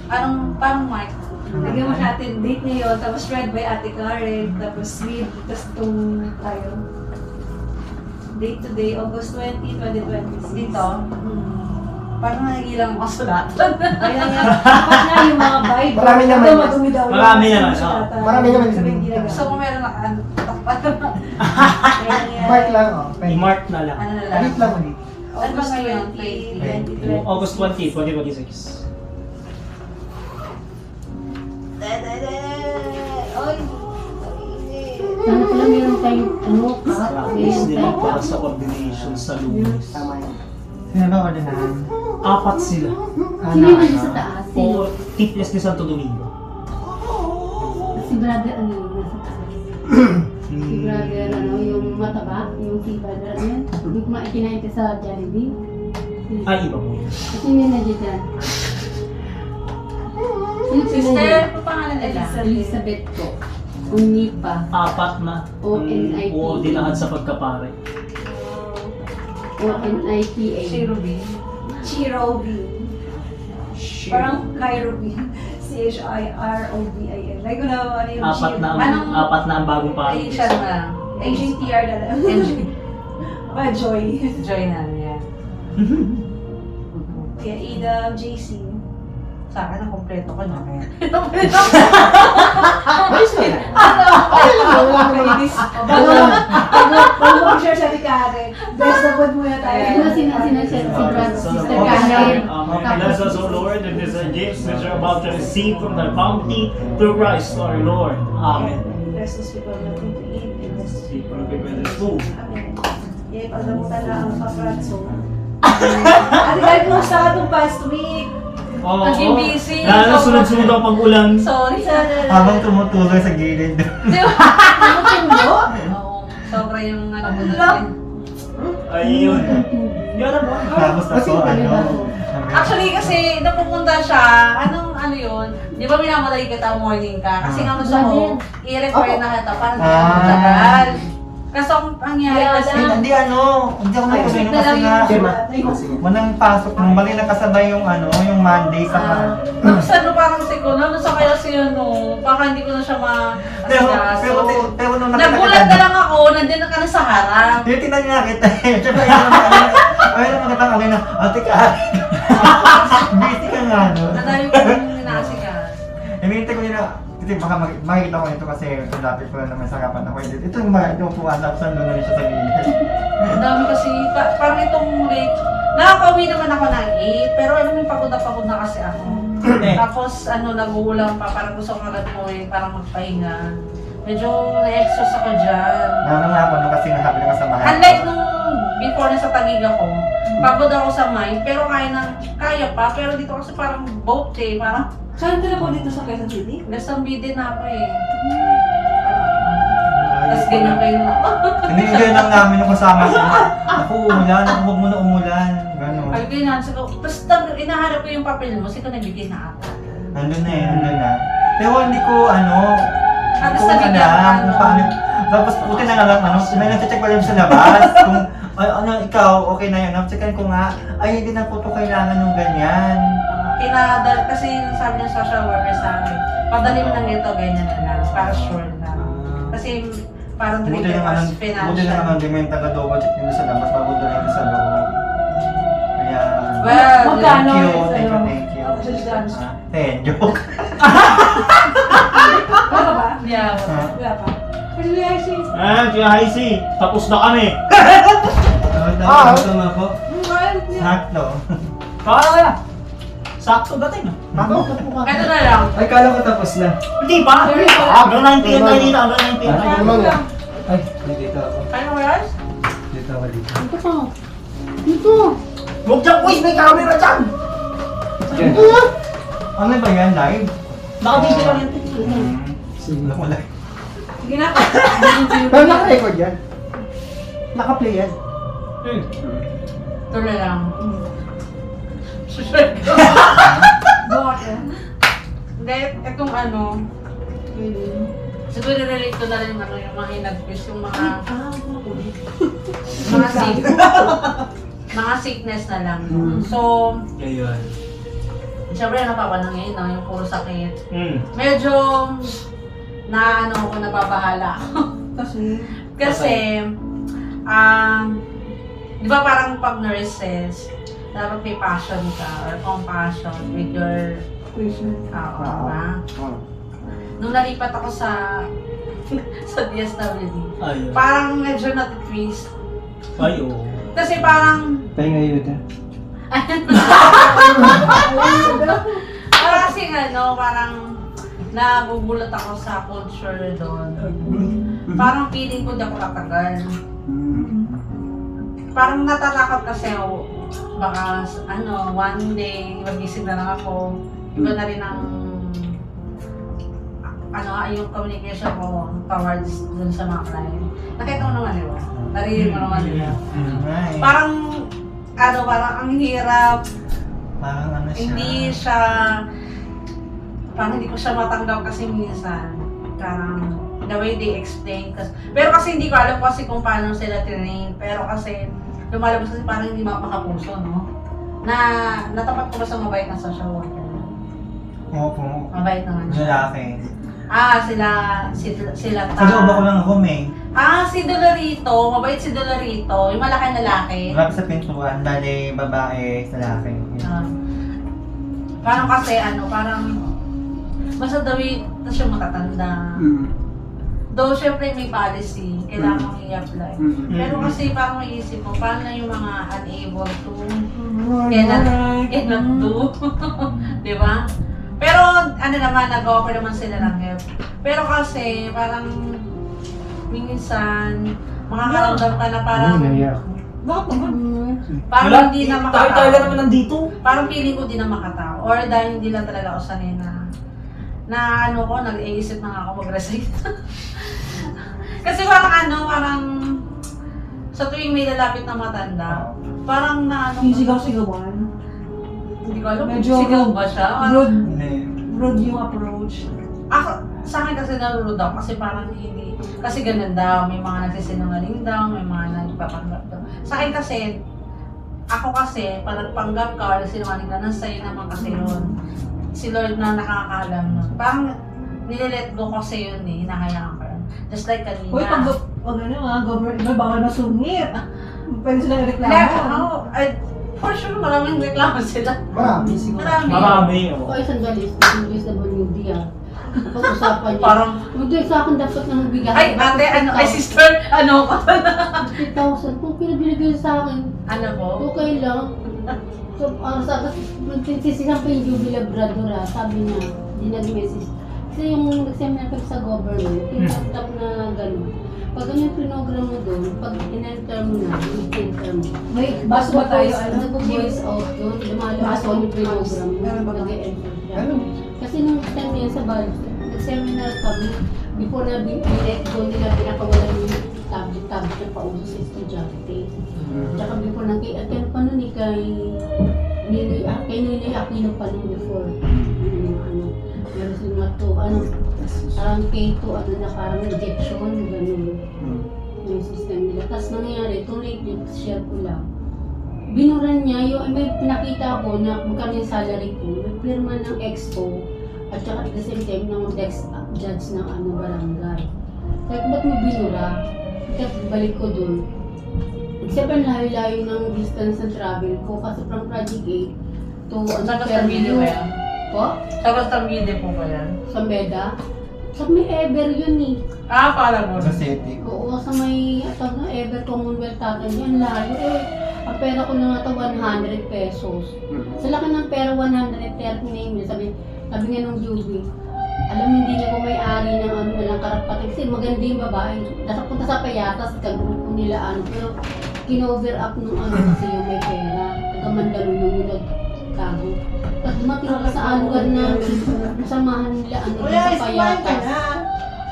Parang mark? Lagyan mo natin date ngayon, tapos read by Ate Karen, tapos read, tapos itong tayo. Date today, August 20, 2026. Dito? Parang nagilang ako sulatan. Kaya nga, dapat nga yung mga Bible. Marami naman. Ito, madumi daw yung Marami naman, sulatan. Marami naman. Sabi, hindi na So, kung meron na, Mark lang, oh. I-mark na lang. ano na lang? Ulit lang ulit. Ano ba ngayon? 20. August 20, 2026. Oy! Sana pala meron tayong ano, Practice nila para sa ordination sa lunes. Tama yun. Sino ba ordinahan? 4 sila. Sino yung nasa taas? Sino? O Tiples de Santo Domingo. Si brother ano yung nasa taas? Si brother ano, yung mataba, yung si brother ano yan? Hindi ko maikinainte sa Jollibee. Ay, iba po yun. Kasi may nandiyan dyan. Sister, ano pangalan nila? Elizabeth po. Unipa. 4 na. O-N-I-P. O dinahad sa pagkapare. O-N-I-P-A. Ruby. Chirobin. Parang Chirobin. C-H-I-R-O-B-I-N. Like ko na ano yung Apat na ang bagong pare. Ay, siya na. HTR na lang. Pa Joy. Joy na niya. Kaya Ida, JC. Sa akin, ang kompleto ko na. Ayos na. Bago mag-share sa Karen, bless the food muna tayo. Ano sinashare si brother, sister Karen. Karen. Bless us, O Lord, and these gifts which are about to receive from thy bounty through Christ our Lord. Amen. Bless those people na to eat. And bless those Speak people for the people in this food. Amen. Kaya pagdamutan na ang papranso. Ate Karen, kumusta ka itong past week? Oo. Ang busy. Lalo sunod-sunod ang pag-ulan. Sorry. Habang tumutuloy sa gilid. Di ba? Ano? Oo. Sobra yung ano ko natin. Ayun. Yun ang Tapos na so, ano. Actually, kasi nung pupunta siya, ano yun? Di ba minamalay kita morning ka? Kasi nga gusto ko, i-refer na kita para hindi ka magtagal. Kasi ang nangyari kasi, Hindi hindi ako nagpapino kasi nga. Manang pasok nung bali nakasabay yung yung Monday sa tapos ano parang siguro, ano sa kaya siya baka hindi ko na siya ma-asikaso. pero nung Nagulat na lang ako, nandiyan na ka na sa harap. Yung tingnan niya kita eh. Siyempre, ayun naman kita kami na, ate ka. Busy ka nga, no? Ang dami ko nang inaasikas. Hinihintay ko nila, kasi baka makikita ko ito kasi dati ko na naman sa harapan ako. Ito yung mga, ito po asap sa doon na siya sa gilid. Ang dami kasi, parang itong late. Nakaka-uwi naman ako ng 8, pero alam mo yung pagod na kasi ako. Tapos naguulang pa, parang gusto ko agad mo parang magpahinga. Medyo na-exhaust ako dyan. Naman ako nung kasi nahabi na sa bahay. Unlike nung before na sa Taguig ako, pagod ako sa mind, pero kaya pa, pero dito kasi parang boat parang Saan ka na po dito sa Quezon City? lasang bidin na ako eh. Tapos ganyan kayo na. Hindi lang namin yung kasama ko. Ako umulan, ako huwag mo na umulan. Ganon. Ay, ganyan. Tapos inaharap ko yung papel mo, kasi ko nagbigay na ata. Nandun na. Pero hindi ko At hindi ko sa bigyan, alam kung paano. Tapos buti na lang may nag-check pa lang sa labas. Kung ikaw, okay na yun. Checkan ko nga, ay hindi na po ito kailangan ng ganyan. Kasi sabi ng social worker sa akin, padali mo ng ito, ganyan na lang, para sure na. Kasi parang Buti trigger na was nga financial. hindi mo yung taga-double check nila sa labas bago doon sa loob. Kaya, Well, Magkano? thank you. Joke. Wala ka ba? Yeah. Wala pa. Si Haisi, tapos na kami. Gusto mo ako? Sakto. Kaya, sakto dating. Ito na lang. Ay, kala ko tapos na. Hindi pa? Hanggang 9 PM tayo dito, hanggang 9 PM tayo. Ay, dito ako. Kaya mo guys? Dito ako dito. Ito pa. Ito. Huwag dyan, boys, may camera dyan! Diyan. Ano ba yan? Live? Nakabisi lang yan. Sige. Wala. Sige na. Pero naka-record yan. Naka-play yan. Ito na lang. Susunod ko. Hindi, itong ano, siguro relate ko na rin yung ano, yung mga inagpis, yung mga mga sickness na lang. So, Ayun. syempre napapanang ngayon, no, yung puro sakit. Hmm. Medyo na ano ko, nababahala ako. Kasi, di ba parang pag nurses, dapat may passion ka or compassion with your diba? Nung nalipat ako sa DSWD, Ayun. parang medyo natitwist. Ay, oo. Kasi parang, Pahinga yun. parang kasi ano, parang nagugulat ako sa culture doon. Parang feeling ko di ako tatagal. Parang natatakot kasi ako, baka ano, one day, magising na lang ako, iba na rin ang ano, yung communication ko towards dun sa mga client. Nakita mo naman, di ba? Narinig mo naman, di ba? Right. Parang, ano, parang ang hirap, Parang ano siya. hindi siya, parang hindi ko siya matanggap kasi minsan, parang, the way they explain, pero kasi hindi ko alam kasi kung paano sila train, pero kasi, lumalabas kasi parang hindi makapuso, no? Na, natapat ko ba sa mabait na social worker? Opo. Mabait naman siya. Lalaki. Sila Sa loob ako lang ako, May. Si Dolorito, mabait si Dolorito, yung malaki lalaki. Malapit sa pintuan, bali babae, lalaki. Parang kasi parang basta daw siya matatanda. Though syempre may policy, kailangan mong i-apply. Pero kasi parang may isip mo, paano na yung mga unable to, cannot do, di ba? Pero ano naman, nag-offer naman sila ng help. Pero kasi parang minsan, makakaramdam ka na parang parang hindi na makatao. Tayo lang naman nandito. Parang feeling ko di na makatao. Or dahil hindi lang talaga ako sanay na ano ko, nag-iisip na nga ako mag-resign. Kasi parang sa tuwing may lalapit na matanda, parang na ano, Sigaw-sigawan. hindi ko alam, Medyo sigaw ba siya? Rude yung approach. Ako, sa akin kasi narurudo ako kasi parang hindi, kasi ganun daw, may mga nagsisinungaling daw, may mga nagpapanggap daw. Sa akin kasi, ako kasi, pag nagpanggap ka or sinungaling ka, nasa sa'yo naman kasi yun. Si Lord na nakakaalam nun. Parang nilelet go kasi yun hinahayaan ka. Just like kanina. Uy, pag government, bawal masungit. Pwede sila reklamo. For sure, maraming reklamo sila. Marami siguro. Marami, oo. O isang galis, isang DSWD pag-usapan niya. Parang, Hindi, sa akin dapat na magbigay. ay ate, ay sister, ano ko? 50,000. Kung pinabinigay sa akin, Ano po? okay lang. So, magsisisang pa yung Jubilee Labrador sabi niya, di nag-message. Kasi yung nag-seminar kami sa government, tinatap na gano'n. Pag ano yung program mo doon, pag in-enter mo na, in-enter mo. May baso ba tayo? Nag-voice out doon, lumalabas Baso, yung program mo, meron ba ba? nag-enter siya. Kasi nung time yan sa Bali, nag-seminar kami, before na binet doon nila pinakawalan yung tablet na pauso sa estudyante. Tsaka before na at kaya pa nun kay Ninoy Aquino pa nun before. Meron sila parang K2, na parang injection, gano'n. Yung system nila. Tapos nangyayari, itong lately, share ko lang. Binuran niya, may pinakita ko na magkano yung salary ko, may pirma ng expo, at saka at the same time ng desk judge ng barangay. Kaya ko ba't mo binura? Kaya balik ko dun. Siyempre layo-layo ng distance ng travel ko kasi from Project 8 to Sa Castambide ba yan? Po? Sa Castambide po ba yan? Sa Meda. Sa may Ever yun eh. Pala mo. Sa city. Oo, sa may tawag na Ever Commonwealth tatay yan, layo eh. Ang pera ko na nga ito 100 pesos. Sa laki ng pera 130 na yun. Sabi nga nung Juby, alam hindi niya kung may-ari ng ano walang karapatan. Kasi maganda yung babae. Nasa punta sa payatas, kagrupo nila ano. Pero kinover up nung ano kasi yung may pera. Nagkamandalo yung nagkago. Tapos dumating ka sa lugar na samahan nila ano sa payatas.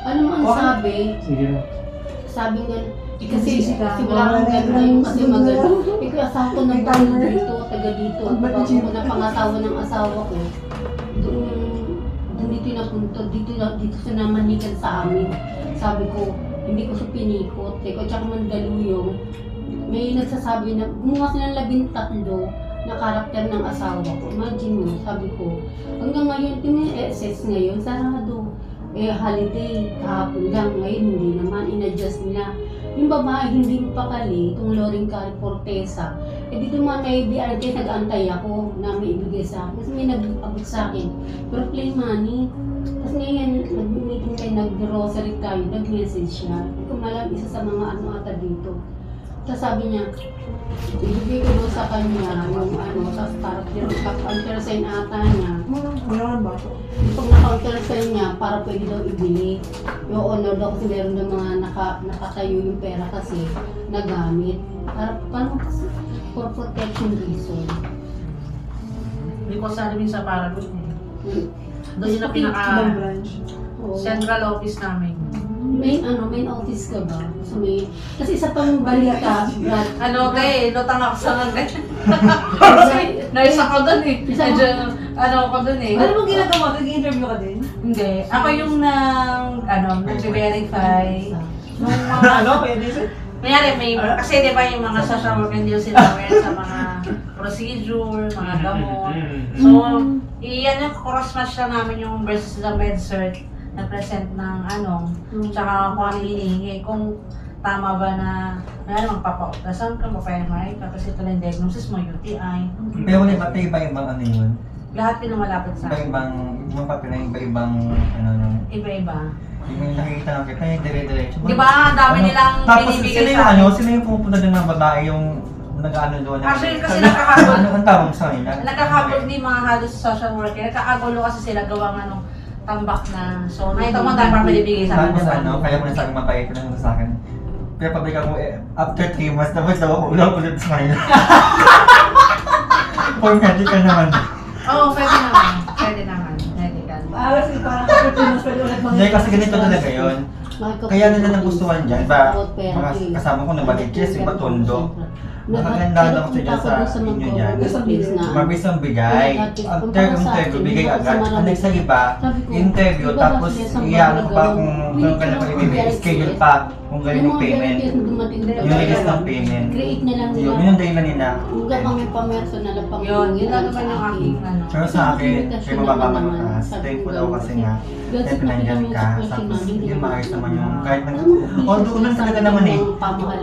Ano ang sabi? Sige na. Sabi nga, kasi wala kang ganda yung kasi maganda. Ikaw asawa ko ng tayo dito, taga dito. Bago ko na pangasawa ng asawa ko. Doon dito napunto, dito sa namanikan sa amin. Sabi ko, hindi ko siya pinikot. Teko, tsaka Mandaluyong. May nagsasabi na, gumawa silang 13 na karakter ng asawa ko. Imagine mo, sabi ko, hanggang ngayon, yung SS ngayon, sarado. Holiday, kahapon lang, ngayon hindi naman, in-adjust nila. Yung babae, hindi pakali, itong Loring Cari Fortesa. Dito mga kay BRT, nag-antay ako na may ibigay sa akin. Kasi may nag-abot sa akin. Pero plain money. Tapos ngayon, nag-meeting tayo, nag-grocery tayo, nag-message siya. Hindi ko malam, isa sa mga ano ata dito. Tapos sabi niya, ibigay ko doon sa kanya yung ano, tapos parang counter sign ata niya. Pag na-counter sign niya, para pwede daw ibili. Yung honor daw kasi meron ng mga nakatayo yung pera kasi nagamit. Para paano kasi for protection reason. Hindi ko sabi sa Paragon eh. Doon yung na pinaka Oo. central office namin. Main office ka ba? So kasi isa pang balita, Brad. Lutang ako sa nagay. Nurse ako doon eh. Medyo, ako doon eh. Ano mo ginagawa? Nag-interview ka din? Hindi. Ako yung nag-verify. Nung mga, Pwede siya? kasi di ba yung mga social worker hindi sila aware sa mga procedure, mga gamot. So, cross-match lang namin yung versus sa MedCert na present ng tsaka kung ano hinihingi. Kung tama ba na magpapa-ultrasound ka, magpa-MRI ka, kasi ito na yung diagnosis mo, UTI. Pero may iba-ibang ano yun? Lahat pinamalapit sa akin. Iba-ibang papel, iba-ibang ano yung... Iba-iba. Yung nakikita ng kita, yung dire-diretso. Di ba? Ang dami nilang Tapos binibigay sila sa yung akin. sila yung pupunta din ng babae, yung nag-ano doon. Actually, kasi nakakabot. Ang tawag sa kanila? Nakakabot din mga halos social worker. Nakakagulo kasi sila gawang tambak na. So, nakita mo dahil para pinibigay sa akin. Tapos kaya mo na sa akin mapayag ko na sa akin. Pero pabalik ako after 3 months, tapos daw ako ulit sa kanila. For medical naman. Oo, pwede naman. Pwede naman. Medical. Kasi parang kapag pwede ulit Hindi, kasi ganito talaga yun. Kaya nila nagustuhan dyan, mga kasama ko nabalik yes, iba tondo. Nakaganda lang kasi dyan sa inyo dyan. Mabilis ang bigay. After interview, bigay agad. Unlike sa iba, interview, tapos iyan pa kung ka na pag-ibigay, schedule pa kung galing yung payment. Yung release ng payment. Create na lang nila. Yun yung dahilan nila. Hanggang kami pa-personal na pang Yun lang naman yung aking Pero sa akin, kayo mababa mataas. Thankful ako kasi nga, kahit pinandyan ka, tapos hindi maayos naman yung kahit nag... Although, unang talaga naman eh.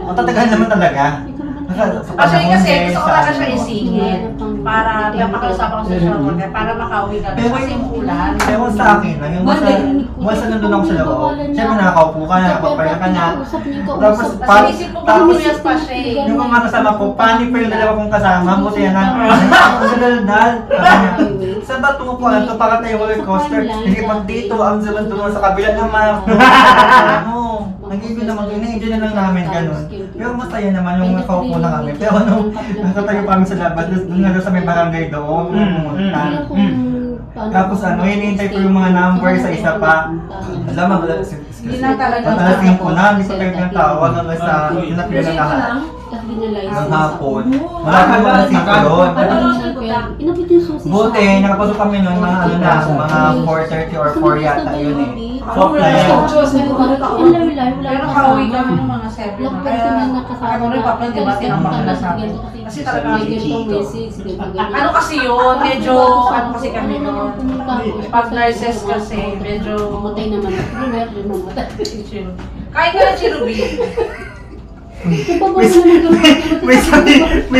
Matatagal naman talaga. Actually kasi gusto ko talaga siya isingit para pinapakiusapan ko sa social worker para makauwi ka kasi umuulan. Pero sa akin lang, yung once na nandun ako sa loob, siyempre nakakaupo ka na, nakapapaya ka na. Tapos, Isip ko tapos bumuyas pa siya eh. yung mga kasama ko, panic pa yung dalawa kong kasama, buti yan ang dal-dal. Saan ba tumupo lang ito para tayo roller coaster? Hindi pag dito, ang zaman doon sa kabila naman. Nag-enjoy naman, na-enjoy na lang namin ganun. Pero masaya naman yung nakaupo na kami. Pero nakatayo pa kami sa labas, doon nga sa may barangay doon, pumunta. Tapos hinihintay ko yung mga number sa isa pa. Alam mo, Hindi na talaga. matalasin ko na, hindi ko tayo pinatawag hanggang sa pinapila na lahat. Ng hapon. Wala ka ba nasin ko doon? Buti, nakapasok kami noon, mga mga 4:30 or 4 yata yun eh. Soft na yun. Pero kauwi kami ng mga 7 na. Kaya ako rin pa di ba tinambak na sa akin. Kasi talaga ano kasi yun, medyo kasi kami noon. Pag nurses kasi, medyo Mamatay naman ako. Kain ka na Chirubi. May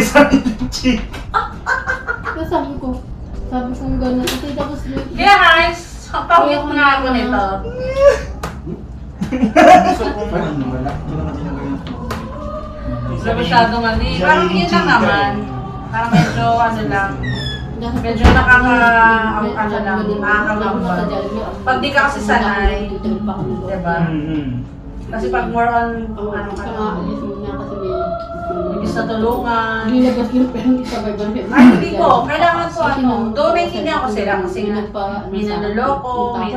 sabi ng chick. Sabi ko gano'n. Kasi tapos Kaya guys, Ang pangit nga ako nito. Parang wala. Hindi naman tinagay yung Hindi masyadong ano eh. Parang yun lang naman. Parang medyo ano lang. Medyo nakakangamba. Pag di ka kasi sanay, diba? Kasi pag more on, ano ka lang, imbis na tulungan. Ay, hindi ko. Kailangan ko ano. Doon naintindihan ko sila kasi nga, may nanuloko, may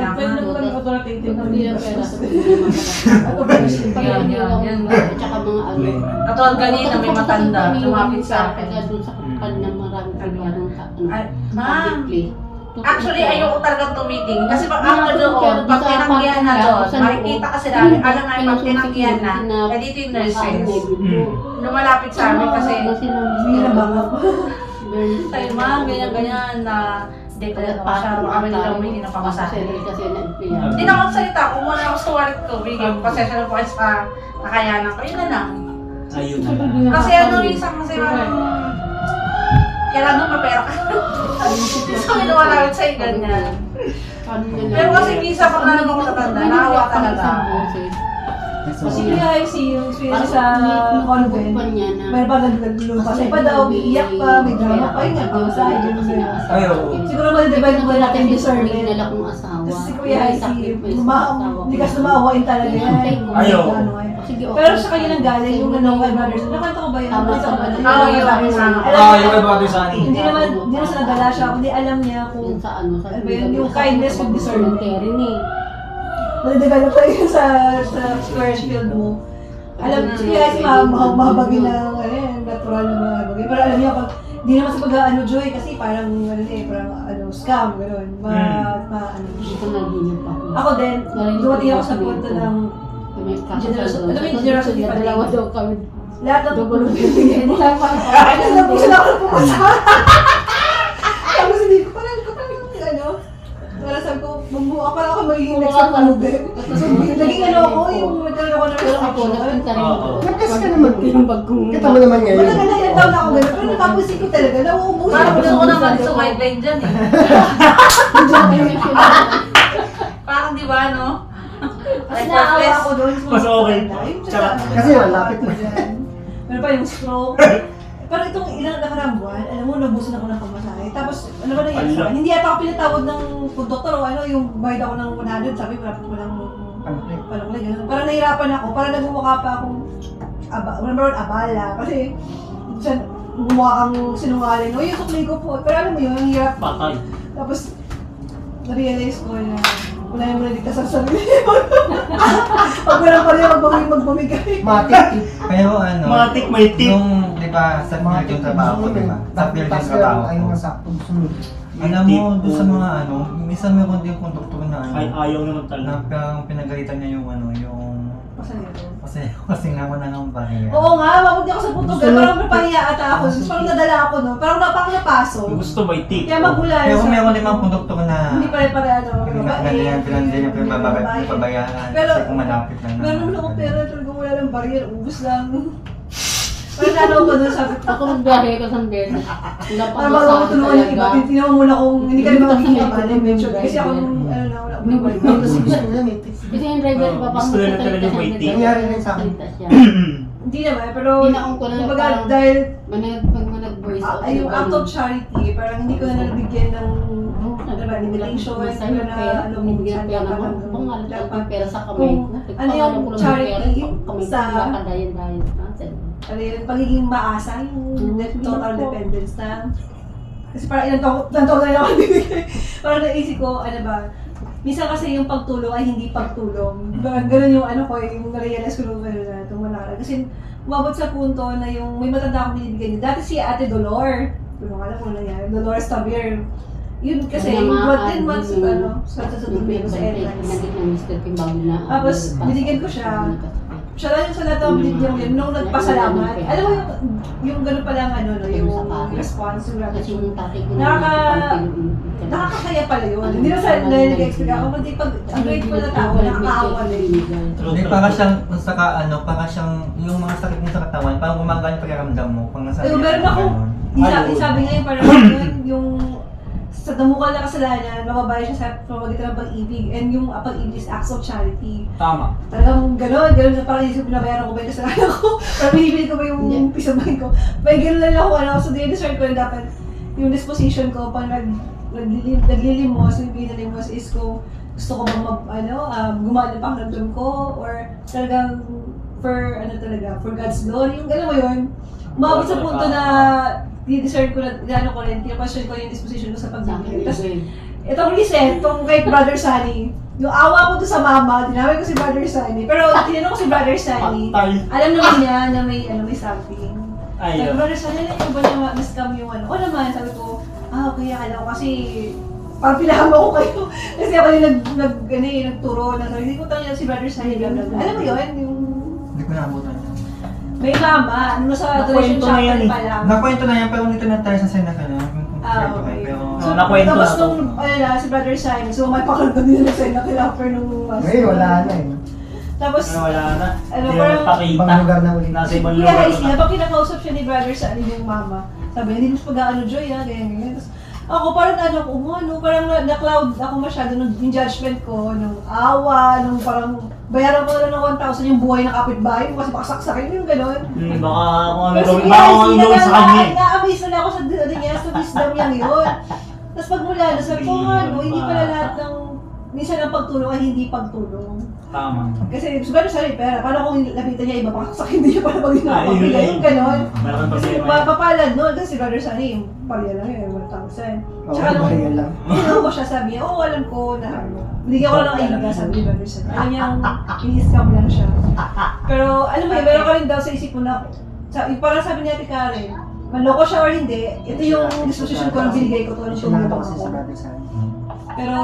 katulad kanina, may matanda, lumapit sa akin. Actually, ayoko talagang tumiting. Kasi pag ako doon, pag tinanggihan na doon, makikita kasi namin, alam namin pag tinanggihan na, eh dito yung nurses. Lumalapit sa amin kasi, tayo ma, ganyan-ganyan na, hindi ko na masyado kami nila humingi ng pamasahe. Hindi na ako salita, kung wala ako sa wallet ko, bigyan, pasensya na po kayo sa nakayanan ko, yun na lang. Ayun na lang. Kasi ano minsan kasi parang kailan nung mapera ka. So minuwalawit sa'yo ganyan. Pero kasi minsan pag nalang ako tatanda, nakawa talaga. Kasi kaya yung experience sa convent, may ba naglulumpas pa daw, iiyak pa, may drama pa, yun nga, pamasahe, yun Ay, oo. siguro ma-divide mo natin yung discernment. Nila kong asawa. Kasi si Kuya hindi kasi maawain talaga yan. Ayaw. Pero sa kanya nang galing yung ano kay brothers. Nakanta ko ba yun? Tama sa Oo, yung sabi sa Yung kay Brother Sunny. Hindi naman sa nagala siya, kundi alam niya kung Yung sa ano, sa ano ba yun, yung kindness with discernment. Rin eh. Nade-develop tayo yun sa square field mo. Alam, kaya kasi mahabagin na natural na mga bagay. Pero alam niya, pag di naman sa pag-ano Joy, kasi parang parang scam, gano'n. Hindi ko naginip pa. Ako din, dumating ako sa punto ng generosity pa rin. Dalawa daw kami. Lahat ng Double bibigyan. Kasi nabusin ako ng pumunta. Tapos hindi ko parang para sabi ko, parang ako magiging next sa panugay. So, naging ako, yung nagkaroon ako ng reaction. Nagkas ka naman yung bag kong... Kita mo naman ngayon. Wala na ilang taon na ako gano'n, pero nakapusin ko talaga, nauubusin Parang ako. gusto ko naman sa white line dyan eh. Parang di ba no? Kasi naawa ako doon. Mas okay. Kasi malapit na. Meron pa yung stroke. Pero itong ilang nakarang buwan, alam mo, nabusin ako ng pamasahe. Tapos, ano ba nangyari sa akin? Hindi yata ako pinatawag ng doktor o yung bayad ako ng 100, sabi ko, ko lang panukli, gano'n. Parang nahirapan ako, parang nagmumukha pa akong, abala. Kasi, gumawa kang sinungaling. O, yung sukli ko po. Pero alam mo yun, ang hirap. Patay. Tapos, na-realize ko na wala yung maligtas sa sarili. Pag walang pa rin magbumigay. Matik. Pero ano, Matik may tip. Yung, di ba, sa field yung trabaho ko, di ba? Sa field yung trabaho ko. Ayun nga saktong sunod. Alam mo, doon sa mga ano, minsan meron din yung konduktor na ano, Ay, ayaw naman talaga. na parang pinagalitan niya yung ano, yung... Kasi nga ako nangamba niya. Oo nga, mabag ako sa Portugal. Parang napahiya ata ako. Parang nadala ako, no? Parang napasok. Gusto may tip. Kaya magmula Pero sa... meron din mga konduktor na... Hindi pare-pare Pinandiyan yung pinababayaran Pero, kasi kung malapit lang meron naman akong pera, talaga wala ng barrier, ubus lang. Parang nanaw ko doon, sabi ko, Ako nagbiyahe ko sa Bena. parang bago ako tulungan ng iba, tinawa muna kung hindi ka naman magiging abala, mention. Kasi ako nung, wala akong may barrier. Kasi gusto nila may tips. Kasi yung driver Oo, pa pang gusto nila talaga may tip. Nangyari rin sa akin. Hindi naman, pero, Binaong ko na lang kumbaga, parang- dahil, Pag nag-voice out. yung act of charity, parang hindi ko na nabigyan ng, limitation, wala na, Binibigyan pera naman. Kung dapat, pera sa kamay. ano yung charity sa- Dayan-dayan. ano yun, pagiging maasa, yung total dependence na. Kasi parang ilang taon na ako bibigay. Parang naisip ko, ano ba, minsan kasi yung pagtulong ay hindi pagtulong. Parang ganun yung ano ko, yung na-realize ko nung na itong malaki. Kasi umabot sa punto na yung may matanda akong binibigyan niya. Dati si Ate Dolor, kung alam ko nangyari, Dolores Tabir. Yun kasi, yung 10 months, sa domingo sa airlines. Tapos, binigyan ko siya. Siya lang yung sa lahat ng binigyan yun, nung nagpasalamat. Alam mo yung gano'n palang yung response, yung gratitude. Nakakakaya pala yun. Hindi na sa nag-expect ako, kundi pag ang grateful na tao, nakakaawa din. Hindi, para siyang, saka ano, para siyang, yung mga sakit mo sa katawan, parang gumagaan yung pakiramdam mo. Pag nasa Meron ako, sabi nga yung parang yung sa damukal na kasalanan, mababayad siya sa pamamagitan ng pag-ibig. And yung pag-ibig is acts of charity. Tama. Talagang gano'n na parang isip binabayaran ko ba yung kasalanan ko? Parang binibili ko ba yung peace of mind ko? May gano'n lang ako, so dinidiscern ko na dapat yung disposition ko pag naglilimos, yung pinalimos is ko gusto ko bang gumana pa ang ramdam ko or talagang for God's glory, yung gano'n mo yun. Umabot sa punto na di-discern ko na, question ko yung disposition ko sa pagbibigay. Tapos, itong recent, itong kay Brother Sunny, yung awa ko doon sa mama, dinamay ko si Brother Sunny. Pero tinanong ko si Brother Sunny, alam naman niya na may something. Sabi ko, Brother Sunny, alam ba niya na-scam yung ano? O naman, sabi ko, okay, akala ko kasi parang pinahama ko kayo. Kasi ako yung nagturo na sabi, hindi ko talaga si Brother Sunny. Alam mo yun, yung... Hindi ko naabutan. May mama, sa adoration chapel pa lang. Nakwento na yan, pero nito na tayo sa Senaka na. Okay. So, nakwento na tapos nung, si Brother Simon, so may pakalagod nila sa Senaka after nung mas. Ngayon, wala na eh. Tapos, wala na. ano, Hindi parang, na nagpakita. Ibang lugar na ulit. Nasa ibang Kuya lugar Hayes na. niya, pag kinakausap siya ni Brother Simon yung mama, sabi, hindi mo pag-ano Joy ganyan. Tapos, ako parang parang na-cloud ako masyado yung judgment ko, nung awa, nung parang bayaran ko na lang ng 1,000 yung buhay ng kapitbahay mo kasi makasaksakin yung gano'n. Baka kung ano Pero si gawin sa kanya eh. na-amaze na ako sa wisdom niya yun. Tapos pag mula na, sabi ko hindi pala lahat ng, minsan ang pagtulong ay hindi pagtulong. Tama. Kasi siguro sa pera, paano kung lapitan niya iba makasakit hindi niya pala pag ginapapila yung gano'n. Malaking Kasi problema. papalad nun, kasi si Brother Sunny, yung pamilya lang yun, 1,000. Tsaka nung bariya lang. tinanong ko siya, sabi niya, alam ko na binigyan ko lang ng ayuda, sabi ni Brother Sunny. Alam niya, ini-scam lang siya. Pero alam mo yun, meron ka rin daw sa isip mo na, parang sabi niya, Ate Karen, manloko siya or hindi, ito yung disposition ko na binigay ko to, nung tumulong kasi sa ako. Brother Sunny. Pero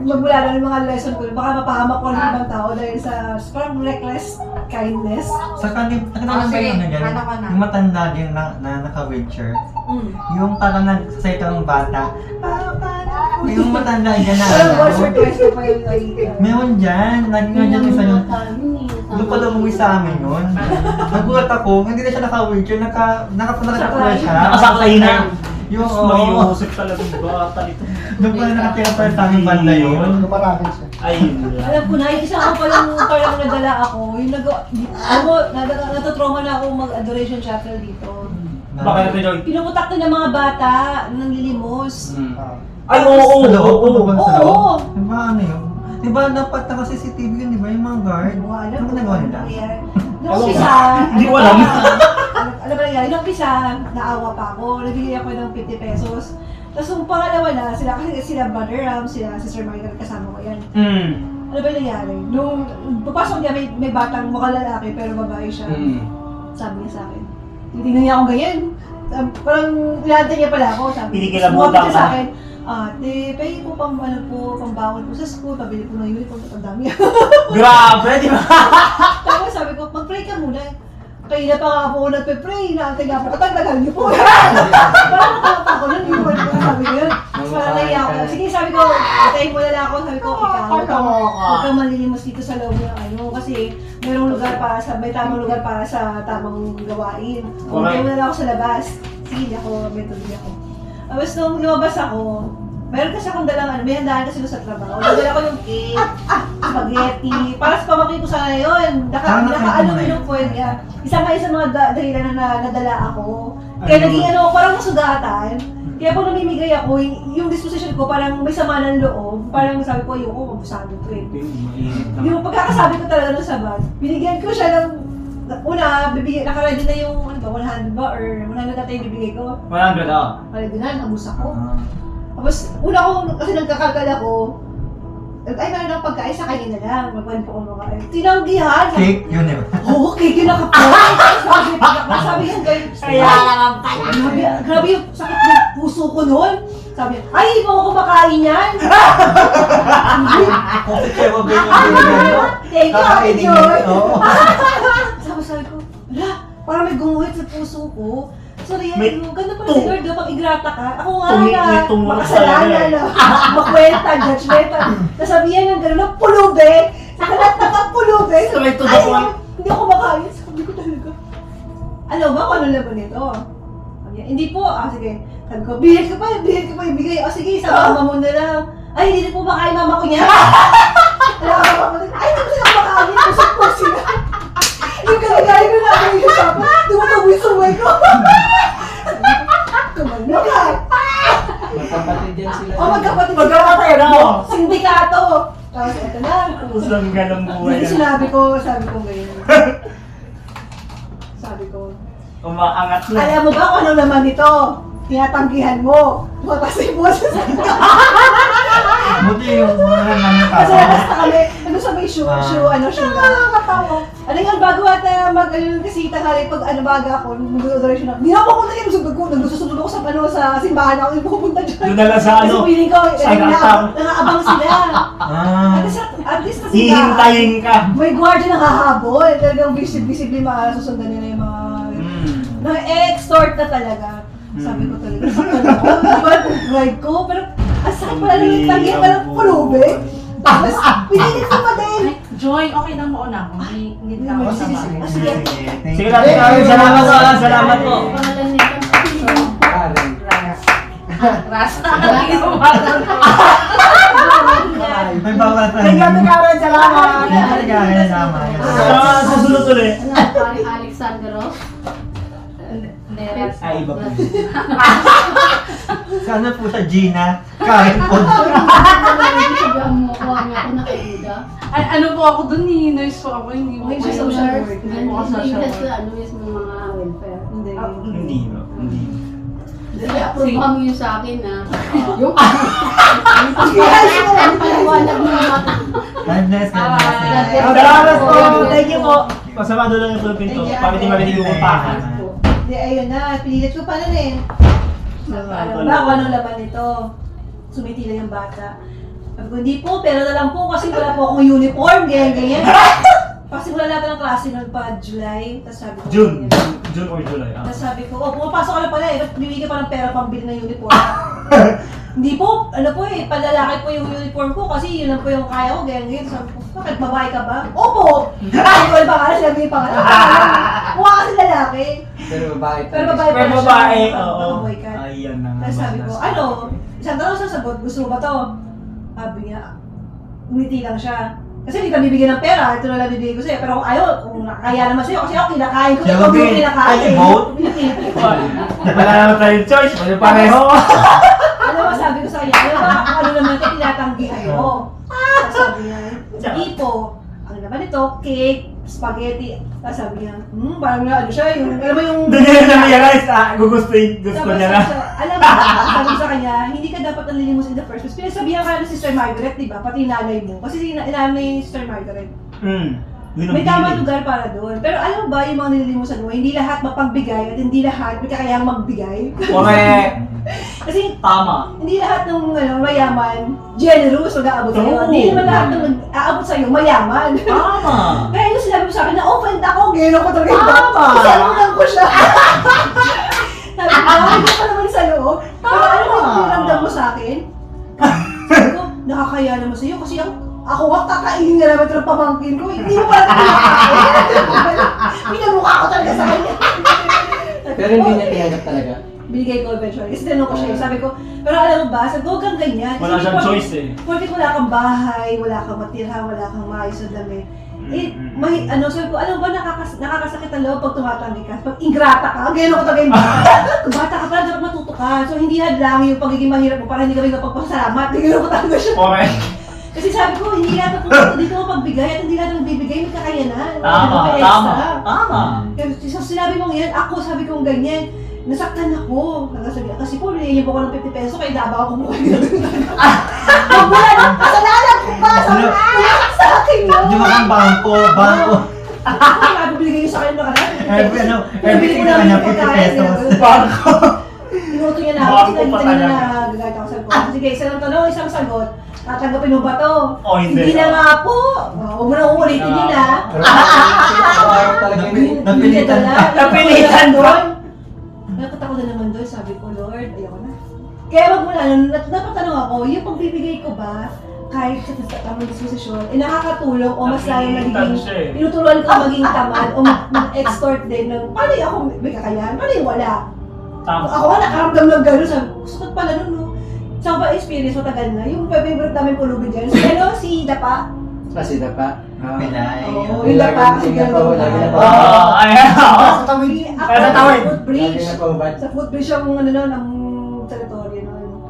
magmula na yung mga lesson ko, baka mapahamak ko ng ibang tao dahil sa parang reckless kindness. Sa kanil, nakita lang kayo na dyan, yung matanda din na naka-wheelchair. Yung parang nagsasalita ng bata, yung matanda dyan na Parang voice request ko pa yung meron dyan, lagi nga dyan isa yung doon pala umuwi sa amin yun. Nagulat ako, hindi na siya naka-wheelchair, nakapunta na siya. Nakasaklay na. Yung Mariusip talaga yung bata ito. doon pala nakatira pala sa aming banda yun. Lumarapin siya. Ayun lang. Alam ko na, isa ako parang nadala ako. Yung natatrauma na ako mag-adoration chapel dito. Bakit ito, Joy? Pinuputak na ng mga bata, nanlilimos. Ay, oo. Oo. Diba ano yun? Diba dapat naka-CCTV yun, diba yung mga guard? Hindi ko alam Ano ginagawa nila? Nung umpisa, Hindi ko alam. Ano ba nangyari? Nung umpisa, naawa pa ako. Nagbigay ako ng 50 pesos. Tapos nung pangalawa na, sila Brother Ram, sila Sister Maria, kasama ko yan. Ano ba nangyari? Nung papasok niya, may batang mukhang lalaki pero babae siya. Sabi niya sa akin. Titingnan niya ako ganyan. Parang pinantay niya pala ako. Sabi Pinikilabutan sumabit niya ka. sa akin. Pay po pambawal po sa school, pabili po ng uniform, ang dami. Grabe, di ba? Tapos sabi ko, mag-pray ka muna. Kaya pa nga ako nagpe-pray, naantay nga po, tagal niyo po. Parang nakapa ako nun, yung wala ko sabi ko yun. Tapos parang naiya ako. Sige, sabi ko, atayin mo na lang ako. Sabi ko, ikaw, huwag kang malilimos dito sa loob ng ano. Kasi mayroong lugar may tamang lugar para sa tamang gawain. Atayin mo na lang ako sa labas. Sige, may tuloy ako. Tapos nung lumabas ako, meron kasi akong dalang may handaan kasi doon sa trabaho. Nadala ko yung cake, spaghetti, para sa pamangkin ko sana yun. Naka-ano yung point niya. Isa nga sa mga dahilan na nadala ako. Kaya naging parang nasugatan. Kaya pag namimigay ako, yung disposition ko parang may sama ng loob. Parang sabi ko, ayoko, mabusado to eh. Yung pagkakasabi ko talaga doon sa bag, binigyan ko siya ng naka-ready na yung 100 ba or 100 na tayo bibigay ko. 100 Ready na, nabus ako. Tapos, una ko, kasi nagkakalkal ako, ay, meron akong pagkain sa kanya na lang. Magpalit ko kung makain. Tinanggihan! Cake, yun yun. Oo, cake yun nakapoy! Sabi yan, grabe yung sakit ng puso ko noon. Sabi, ay, hindi mo ako kumakain yan! Kasi kayo ba yung Thank you, Ate Joy! Sabi ko, parang may gumuhit sa puso ko. Sorry, ganda pala si Lord, pag igrata ka. Ako nga na, makasalanan na, makwenta, judgmental. Nasabihan ng gano'n, pulube! Sa kalat na ka, pulube! Straight to the point. Hindi ako makain. Sabi ko talaga. Alam ba kung ano laban nito? niya, hindi po, sige. Sabi ko, bilhin ko pa, ibigay. Sige, sama mo na lang. Ay, hindi po makain mama ko niya. Ay, hindi po sila kumakain. Kusok po sila. Yung kalagay ko na, yung usapan, tumatabi yung sumay ko. Tumagno ka. Magkapatid din sila. Magkapatid, no? Sindikato. Tapos ito na. Usang ganang buhay. Sabi ko ganyan. Sabi ko, Umaangat na. alam mo ba kung ano naman ito? Tinatanggihan mo. Kasi mo sa Buti yung mga naman Kasi basta kami, sa may shoe na. Nakakatawa. Ano yan, bago kasi tanghali, pag baga ako, mag-adoration ako. Hindi na ako punta yan, nagsusunod ako sa simbahan ako, hindi pupunta dyan. Doon na lang sa Kasi feeling ko, nangaabang sila. At least kasi hihintayin ka. may guardia nakahabol. Talagang visibly masusundan nila yung mga... Na-extort na talaga. Sabi ko talaga, saktan ako. Diba, ride ko, pero asakit pala nung tangin, parang pulubig. Tapos, pinilit ko pa din. Joy, okay lang mo na. Hindi ka ako Sige, sama. sige. Sige natin kami. Salamat po. Salamat po. Pangalan nito. Ras. May bawat Thank you, Karen. Salamat. Salamat. Sa susunod ulit. Paring Alexandro. Neres. Ay, iba po. Sana po sa Gina, Karen po. Sabihan mo ko, ang ako nakaiuda. Ay, ano po ako dun eh. Nurse po ako. Hindi mo Okay, sa social work. Hindi po ako social English work. na ano mismo mga welfare. Hindi. Hindi. Hindi. I-approve mo yun sa akin na yung ang paliwanag mo naman. God bless, God bless. Salamat po. Thank you po. Pasama doon lang yung pinto. Para hindi marinig yung umpahan. Hindi, ayun na. Pinilit ko pa na rin. Alam ba kung anong laban nito? Sumiti lang yung bata. Sabi ko, hindi po, pero na lang po kasi wala po akong uniform, ganyan. Pasimula natin ang klase noon pa July. Tapos sabi ko, June. June or July. Tapos sabi ko, pumapasok ka na pala eh. Ba't bibigyan pa ng pera pambili ng uniform? Hindi po, panlalaki po yung uniform ko kasi yun lang po yung kaya ko, ganyan. Sabi ko, bakit babae ka ba? Opo! Ay, ko yung pangalan, sinabi yung pangalan. Mukha kasi lalaki. Pero babae. Pero babae pa Pero siya. babae, oo. Nakaboy ka. Ayan na nga. Tapos sabi ko, isang tanong sasagot, gusto mo ba to? Sabi niya, umiti lang siya. Kasi hindi ka bibigyan ng pera, ito na lang bibigyan ko sa'yo. Pero kung ayaw, kung nakakaya naman sa'yo, kasi ako kinakain ko, ikaw yung kinakain. Ay, vote? Wala naman tayong choice. Wala pareho. Ano ba sabi ko sa kanya? Ano naman ito, tinatanggi kayo. Tapos sabi niya, hindi po. Ang naman ito, cake, spaghetti. Tapos sabi niya, parang ano siya, alam mo yung... Doon niya na-realize, gusto niya na. Alam mo, sabi ko sa kanya, hindi ka dapat nanlilimos in the first place. Pinasabihan ka na si Sister Margaret, di ba? Pati nanay mo. Kasi inaano ni Sister Margaret. May tamang lugar para doon. Pero alam mo ba, yung mga nililimusan mo, hindi lahat mapagbigay at hindi lahat may kakayang magbigay. Correct. Kasi Tama. hindi lahat ng mayaman, generous mag-aabot sa'yo. Oo. Hindi naman lahat ng mag-aabot sa'yo, mayaman. Tama. Kaya yung sinabi mo sa akin na offend ako, gano'n ko talaga yung Tama. Kasi alam ko siya. Sabi ko, hindi ko naman sa loob. Pero ano yung ramdam mo sa akin? Sabi ko, nakakaya naman sa'yo kasi ako nga kakainin nga naman ito ng pamangkin ko. Hindi mo pala pinakain. Pinamukha ko talaga sa kanya. Pero hindi niya tinanggap talaga. Binigay ko eventually. Kasi tinanong ko siya. Sabi ko, pero alam mo ba, sabi ko, huwag kang ganyan. Wala Kasi siyang choice eh. Porque wala kang bahay, wala kang matira, wala kang maayos na damit. Sabi ko, alam mo ba, nakakasakit ang loob pag tumatanggi ka, pag ingrata ka, gano'n ko talaga yung bata. Kung bata ka pala, dapat matuto ka. So, hindi hadlang yung pagiging mahirap mo para hindi ka rin kapagpasalamat. Gano'n ko talaga siya. Correct. Kasi sabi ko, hindi lahat ng dito mo pagbigay at hindi lahat ng bibigay, may kakayanan. Tama. May Tama. extra. Tama. Kasi sa sinabi mong yan, ako sabi kong ganyan, nasaktan ako. Kasi po, binigyan po ko ng 50 peso, kaya daba ako kumuha nila. Wala na, kasalanan ko pa! Sabi ko, iyak sa akin yun! Di ba kang bangko? Ako, binigay niyo sa akin na Every ko na namin 50 pagkain, pesos. Bangko. Inuto niya na ako, Bangko kasi pa nakita niya talaga. na gagawin ako sa ko. Sige, isang tanong, isang sagot. Tatanggapin mo ba to? Oh, hindi. na nga po! Huwag mo na uulitin yun na. Napilitan ka. Napilitan ka. Nakita ko na naman doon, sabi ko, Lord, ayoko na. Kaya wag mo na, napatanong ako, yung pagbibigay ko ba, kahit sa tamang disposisyon, nakakatulong o mas lalong nagiging, tinuturuan ko maging tamad o mag-extort din ng, paano yung ako may kakayahan, paano yung wala? Tama. Ako nga nakaramdam lang gano'n, sabi ko, sakit pala nun, no? Sa ba experience, matagal na. Yung favorite namin pulubin dyan, si Dapa. Kasi na pa. Pilay. Oo, yung Dapa, kasi gano'n. Ayan. Sa tawid. Kaya sa tawid. Sa footbridge. Lagi na paubad. Sa footbridge yung ano nun, ang teritoryo nun.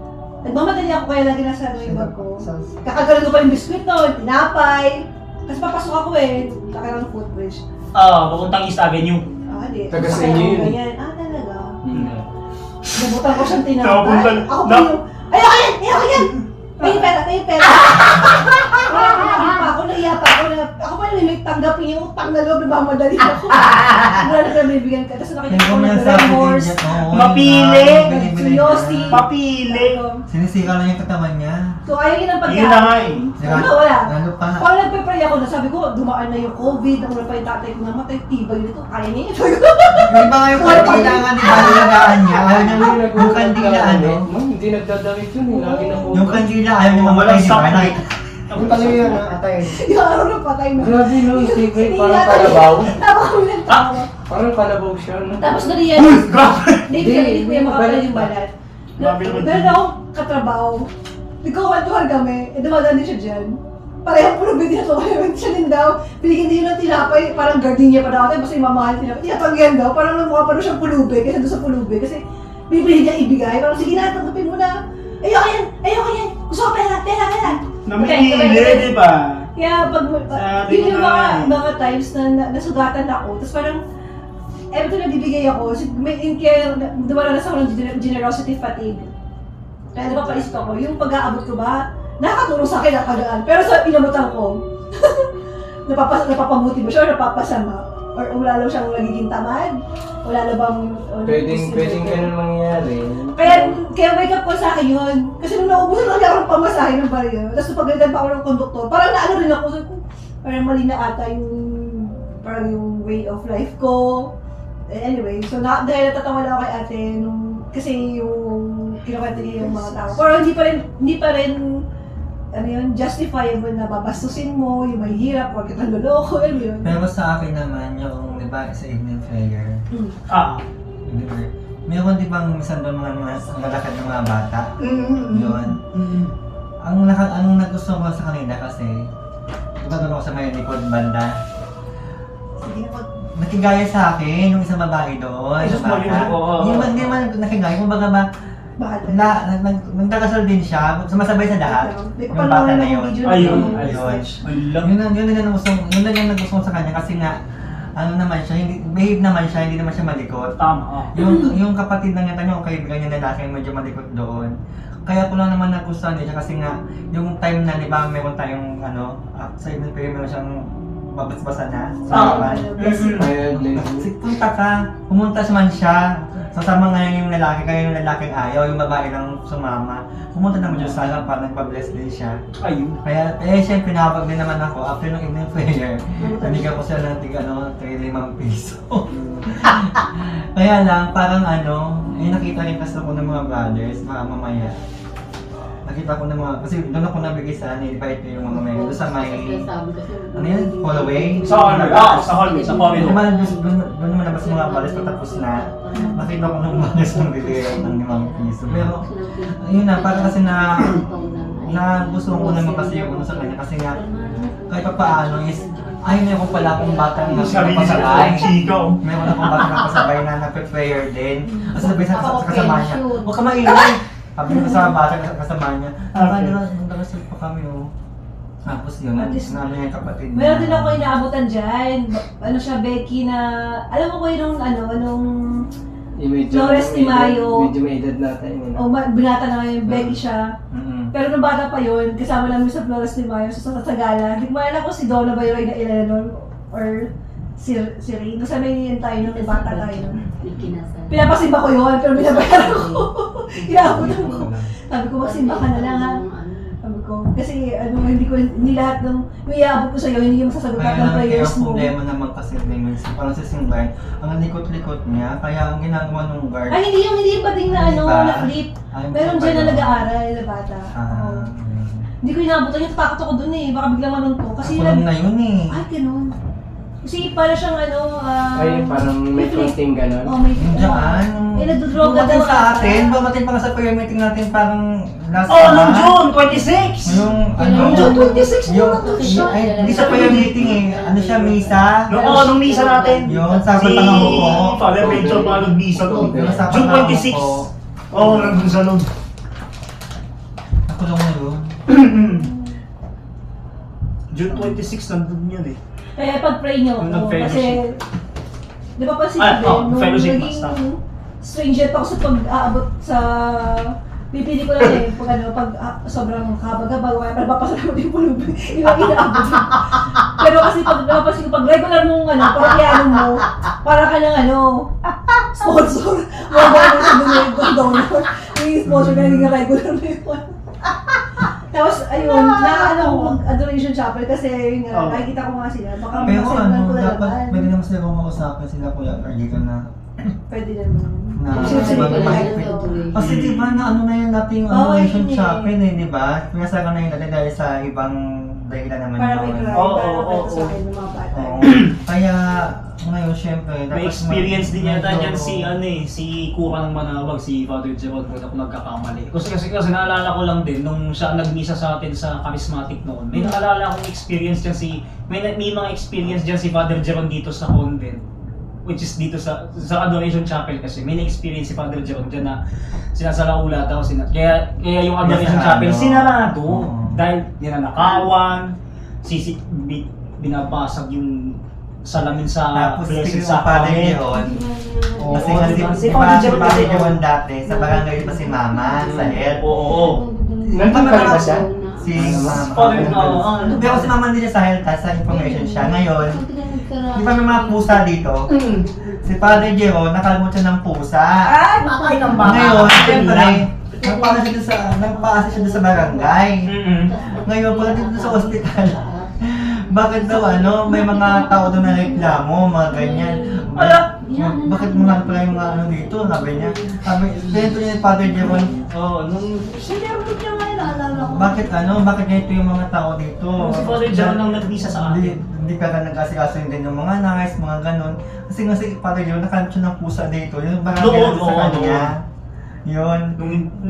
Nagmamadali ako kaya lagi nasa yung bag ko. Kakagalan ko pa yung biskuit nun, tinapay. Kasi papasok ako laki ng footbridge. Papuntang East Avenue. Di. Taga sa Sakay inyo ako yun. ganyan. Talaga. Hmm. Nabutan ko siyang Nabutan. tinapay. Ako pa yung, ayoko yan! May pera. Naiya pa ako. Ako pa yung may tanggapin yung utang na loob, nagmamadali ako. Wala na ka bibigyan ka. Tapos nakikita ko na remorse. Mapili. Seryosi. Papili. Sinisira lang yung katawan niya. So ayaw yun ang pagkain. Yun na nga eh. Wala. Lalo pa. Pag nagpe-pray ako, nasabi ko, dumaan na yung COVID, ang pa yung tatay ko namatay, tibay nito, kaya niya yun. Yung iba nga yung kandila nga, di ba, nilagaan niya. Ayaw niya yung kandila, ano? Hindi nagdadamit yun eh. Lagi na Yung kandila, ayaw niya mamatay, di ba? Ang talo yan, atay. Yung araw na patay na. Grabe no, Steve, parang kalabaw. Tapos kami ng tawa. Parang kalabaw siya, no? Tapos na riyan, hindi ko yung makapal yung balat. Meron akong katrabaho. Nagkukwentuhan kami, dumadaan din siya dyan. Parehong pulubin din ako ngayon. Siya din daw, binigyan din yun ng tinapay, parang gardenia pa daw. Basta yung mamahal tinapay. Tinapagyan daw, parang namukha pa rin siyang pulubi, kaysa doon sa pulubi. Kasi bibili niya ibigay, parang sige na, tanggapin mo na. Ayoko yan, gusto ko pera. Namimili, di ba? Kaya pag, Sabi yun ko yung na mga times na nasugatan ako, tapos parang, every time na bibigay ako, kaya dumaranas ako ng generosity fatigue. Kaya napapaisip ako, yung pag-aabot ko ba, nakakatulong sa akin nakagaan. Pero sa inabutan ko, napapamuti ba siya o napapasama? Or wala lang siyang nagiging tamad? Wala lang bang... Pwedeng ganun mangyayari. Kaya wake up ko sa akin yun. Kasi nung naubusan lang ako ng pamasahe ng baryo, tapos pagdagan pa ako ng konduktor, parang naano rin ako, parang mali na ata parang yung way of life ko. Anyway, so dahil natatawa lang ako kay ate, kasi yung kinukwento niya yung mga tao. Pero hindi pa rin justifiable na babastusin mo, yung mahihirap, huwag kitang luloko, yun. Pero sa akin naman, yung, di ba, sa evening prayer, meron di bang minsan doon mga lalakad ng mga bata? Yun. Ang nagustuhan ko sa kanila kasi, di ba doon ako sa may likod banda? Sige na po. Nakigaya sa akin, yung isang babae doon, Ay, isang bata. oo. Hindi man nakigaya, kumbaga ba, nagdakasal din siya, sumasabay sa lahat. Yung bata na yun. Ayun. Yun na nagustuhan sa kanya kasi nga, ano naman siya, behave naman siya, hindi naman siya malikot. Tama. Yung kapatid ng niya, yung kaibigan niya lalaki, medyo malikot doon. Kaya ko lang naman nagustuhan din siya kasi nga, yung time na, di ba, meron tayong, sa evening prayer, meron siyang babas-basa na. Punta ka, pumunta man siya. Sasama nga yung lalaki, kaya yung lalaking ayaw, yung babae lang sumama. Pumunta naman siya sa para nagpa-bless din siya. Ayun. Kaya, siyempre, nakapag din naman ako, after ng evening prayer, nandigan ko siya ng tig-5 piso. Kaya lang, parang nakita rin kasi ako ng mga brothers, mga mamaya. Nakita ko ng mga, kasi doon ako nabigay sa invite yung mga mamaya. Doon sa may, Holloway? Sa hallway. Doon naman labas mga brothers, patapos na. Nakita ko ng brothers ng bigay ng 5 piso. Pero, ayun na, parang kasi gusto ko naman kasi yung sa kanya. Kasi nga, kahit pa paano is, meron pala akong batang napasabay. Meron akong batang napasabay na nagpe-prayer din. Kasi sabi sa kasama niya, huwag ka maingay. Sabi ko sa batang kasama niya, nagdarasal pa kami Tapos yun, namin yung kapatid niya. Meron din ako inaabutan dyan. Becky na, alam mo ko nung Flores Timayo. Medyo may edad natin. Binata na ngayon, Becky siya. Pero nung bata pa yun, kasama namin sa Flores Timayo, sa Sagala. Hindi ko alam kung si Donna ba yung na ilan nun, or si Ray. Basta may tayo nung bata tayo. Pinapasimba ko yun, pero binabayaran ko. Inaabutan ko. Sabi ko, magsimba ka na lang ha. Sabi ko, kasi hindi lahat ng, yung iaabot ko sa'yo, hindi yung masasagot lahat ng prayers mo. Kaya ang problema naman kasi parang sa simbahan, ang likot-likot niya, kaya ang ginagawa ng guard. Ay, hindi yung bading na na-flip. Meron dyan na nag-aaral na bata. Hindi ko inaabutan yung tatakot ako dun baka biglang manunto. Ako lang na yun Ay, ganun. Kasi para siyang Ay, parang may konting ganon. Oh, may Diyan. nadudroga daw. Dumating sa atin, dumating pa nga sa prayer meeting natin parang last Oh, month. noong June 26! Yung ano, June 26 yung, siya. hindi sa prayer meeting eh. Ano siya, misa? Nung misa natin. Yun, sabi pa nga ako po. Father Rachel pa nag-misa noon. Yung sa June 26. Oo, nandun sa noon. Nakulong na yun. June 26, nandun yun eh. Kaya pag-pray niyo Yung ako, kasi, nag-fellowship. di ba pa si Ah, Ben, nung fellowship naging basta. stringent ako sa pag-aabot sa, pipili ko lang pag sobrang habag-habag, pero papasalamat yung pulubi, yung inaabot mo. Pero kasi napapansin ko, pag regular mong parokyano mo, para ka ng sponsor, mga sa donor, yung sponsor na naging regular na yun. Tapos, ayun, ako mag-adoration chapel kasi yun nga, nakikita ko nga sila. Baka Pero masayang ko na dapat, naman. pwede naman sila kung makausapin sila Kuya Carlito na Pwede naman. na Sinasabi ko lang mahigpit. Kasi di ba na ano na yun nating Oo, adoration yun eh. chapel eh, di ba? Pinasaga na yun natin dahil sa ibang dahilan naman Para may yun. cry, Oo, para oo, kwento sa oo. akin ng mga bata. Oo. Kaya ngayon syempre May experience din yata medyo- niyan si Kura ng Manawag, si Father Gerald kung ako nagkakamali. Kasi naalala ko lang din nung siya nagmisa sa atin sa charismatic noon. May naalala akong experience diyan may mga experience diyan si Father Gerald dito sa convent. Which is dito sa Adoration Chapel kasi may na-experience si Father Gerald dyan na sinasalaula daw. Kaya yung Adoration Chapel sinarado dahil ninanakawan, binabasag yung salamin sa Tapos blessing sa sa Father amin. Jeron, Oo, kasi nga diba? si Father Jeron dati, sa barangay pa si Mama, sa health. Oo. Nandun pa rin ba siya? Si Mama. Father, Pero si Mama hindi niya sa health, sa information siya. Ngayon, di ba may mga pusa dito? Si Father Jeron, nakalmot siya ng pusa. Ay, ng baka. Ngayon, siyempre, nagpaasa siya doon sa barangay. Ngayon, pala dito sa ospital. Bakit daw may mga tao doon na reklamo, mga ganyan. Bakit mo nga pala yung mga dito? Sabi niya. Ganito niya ni Father Jeron. Sinirot niya nga naalala ko. Bakit ganito yung mga tao dito? Si Father Jeron ang nagmisa sa atin. Hindi ka nag-asikaso din yung mga nurse, mga ganon. Kasi nga si Father Jeron, nakalap siya ng pusa dito. Yung barangay natin sa kanya. Yun.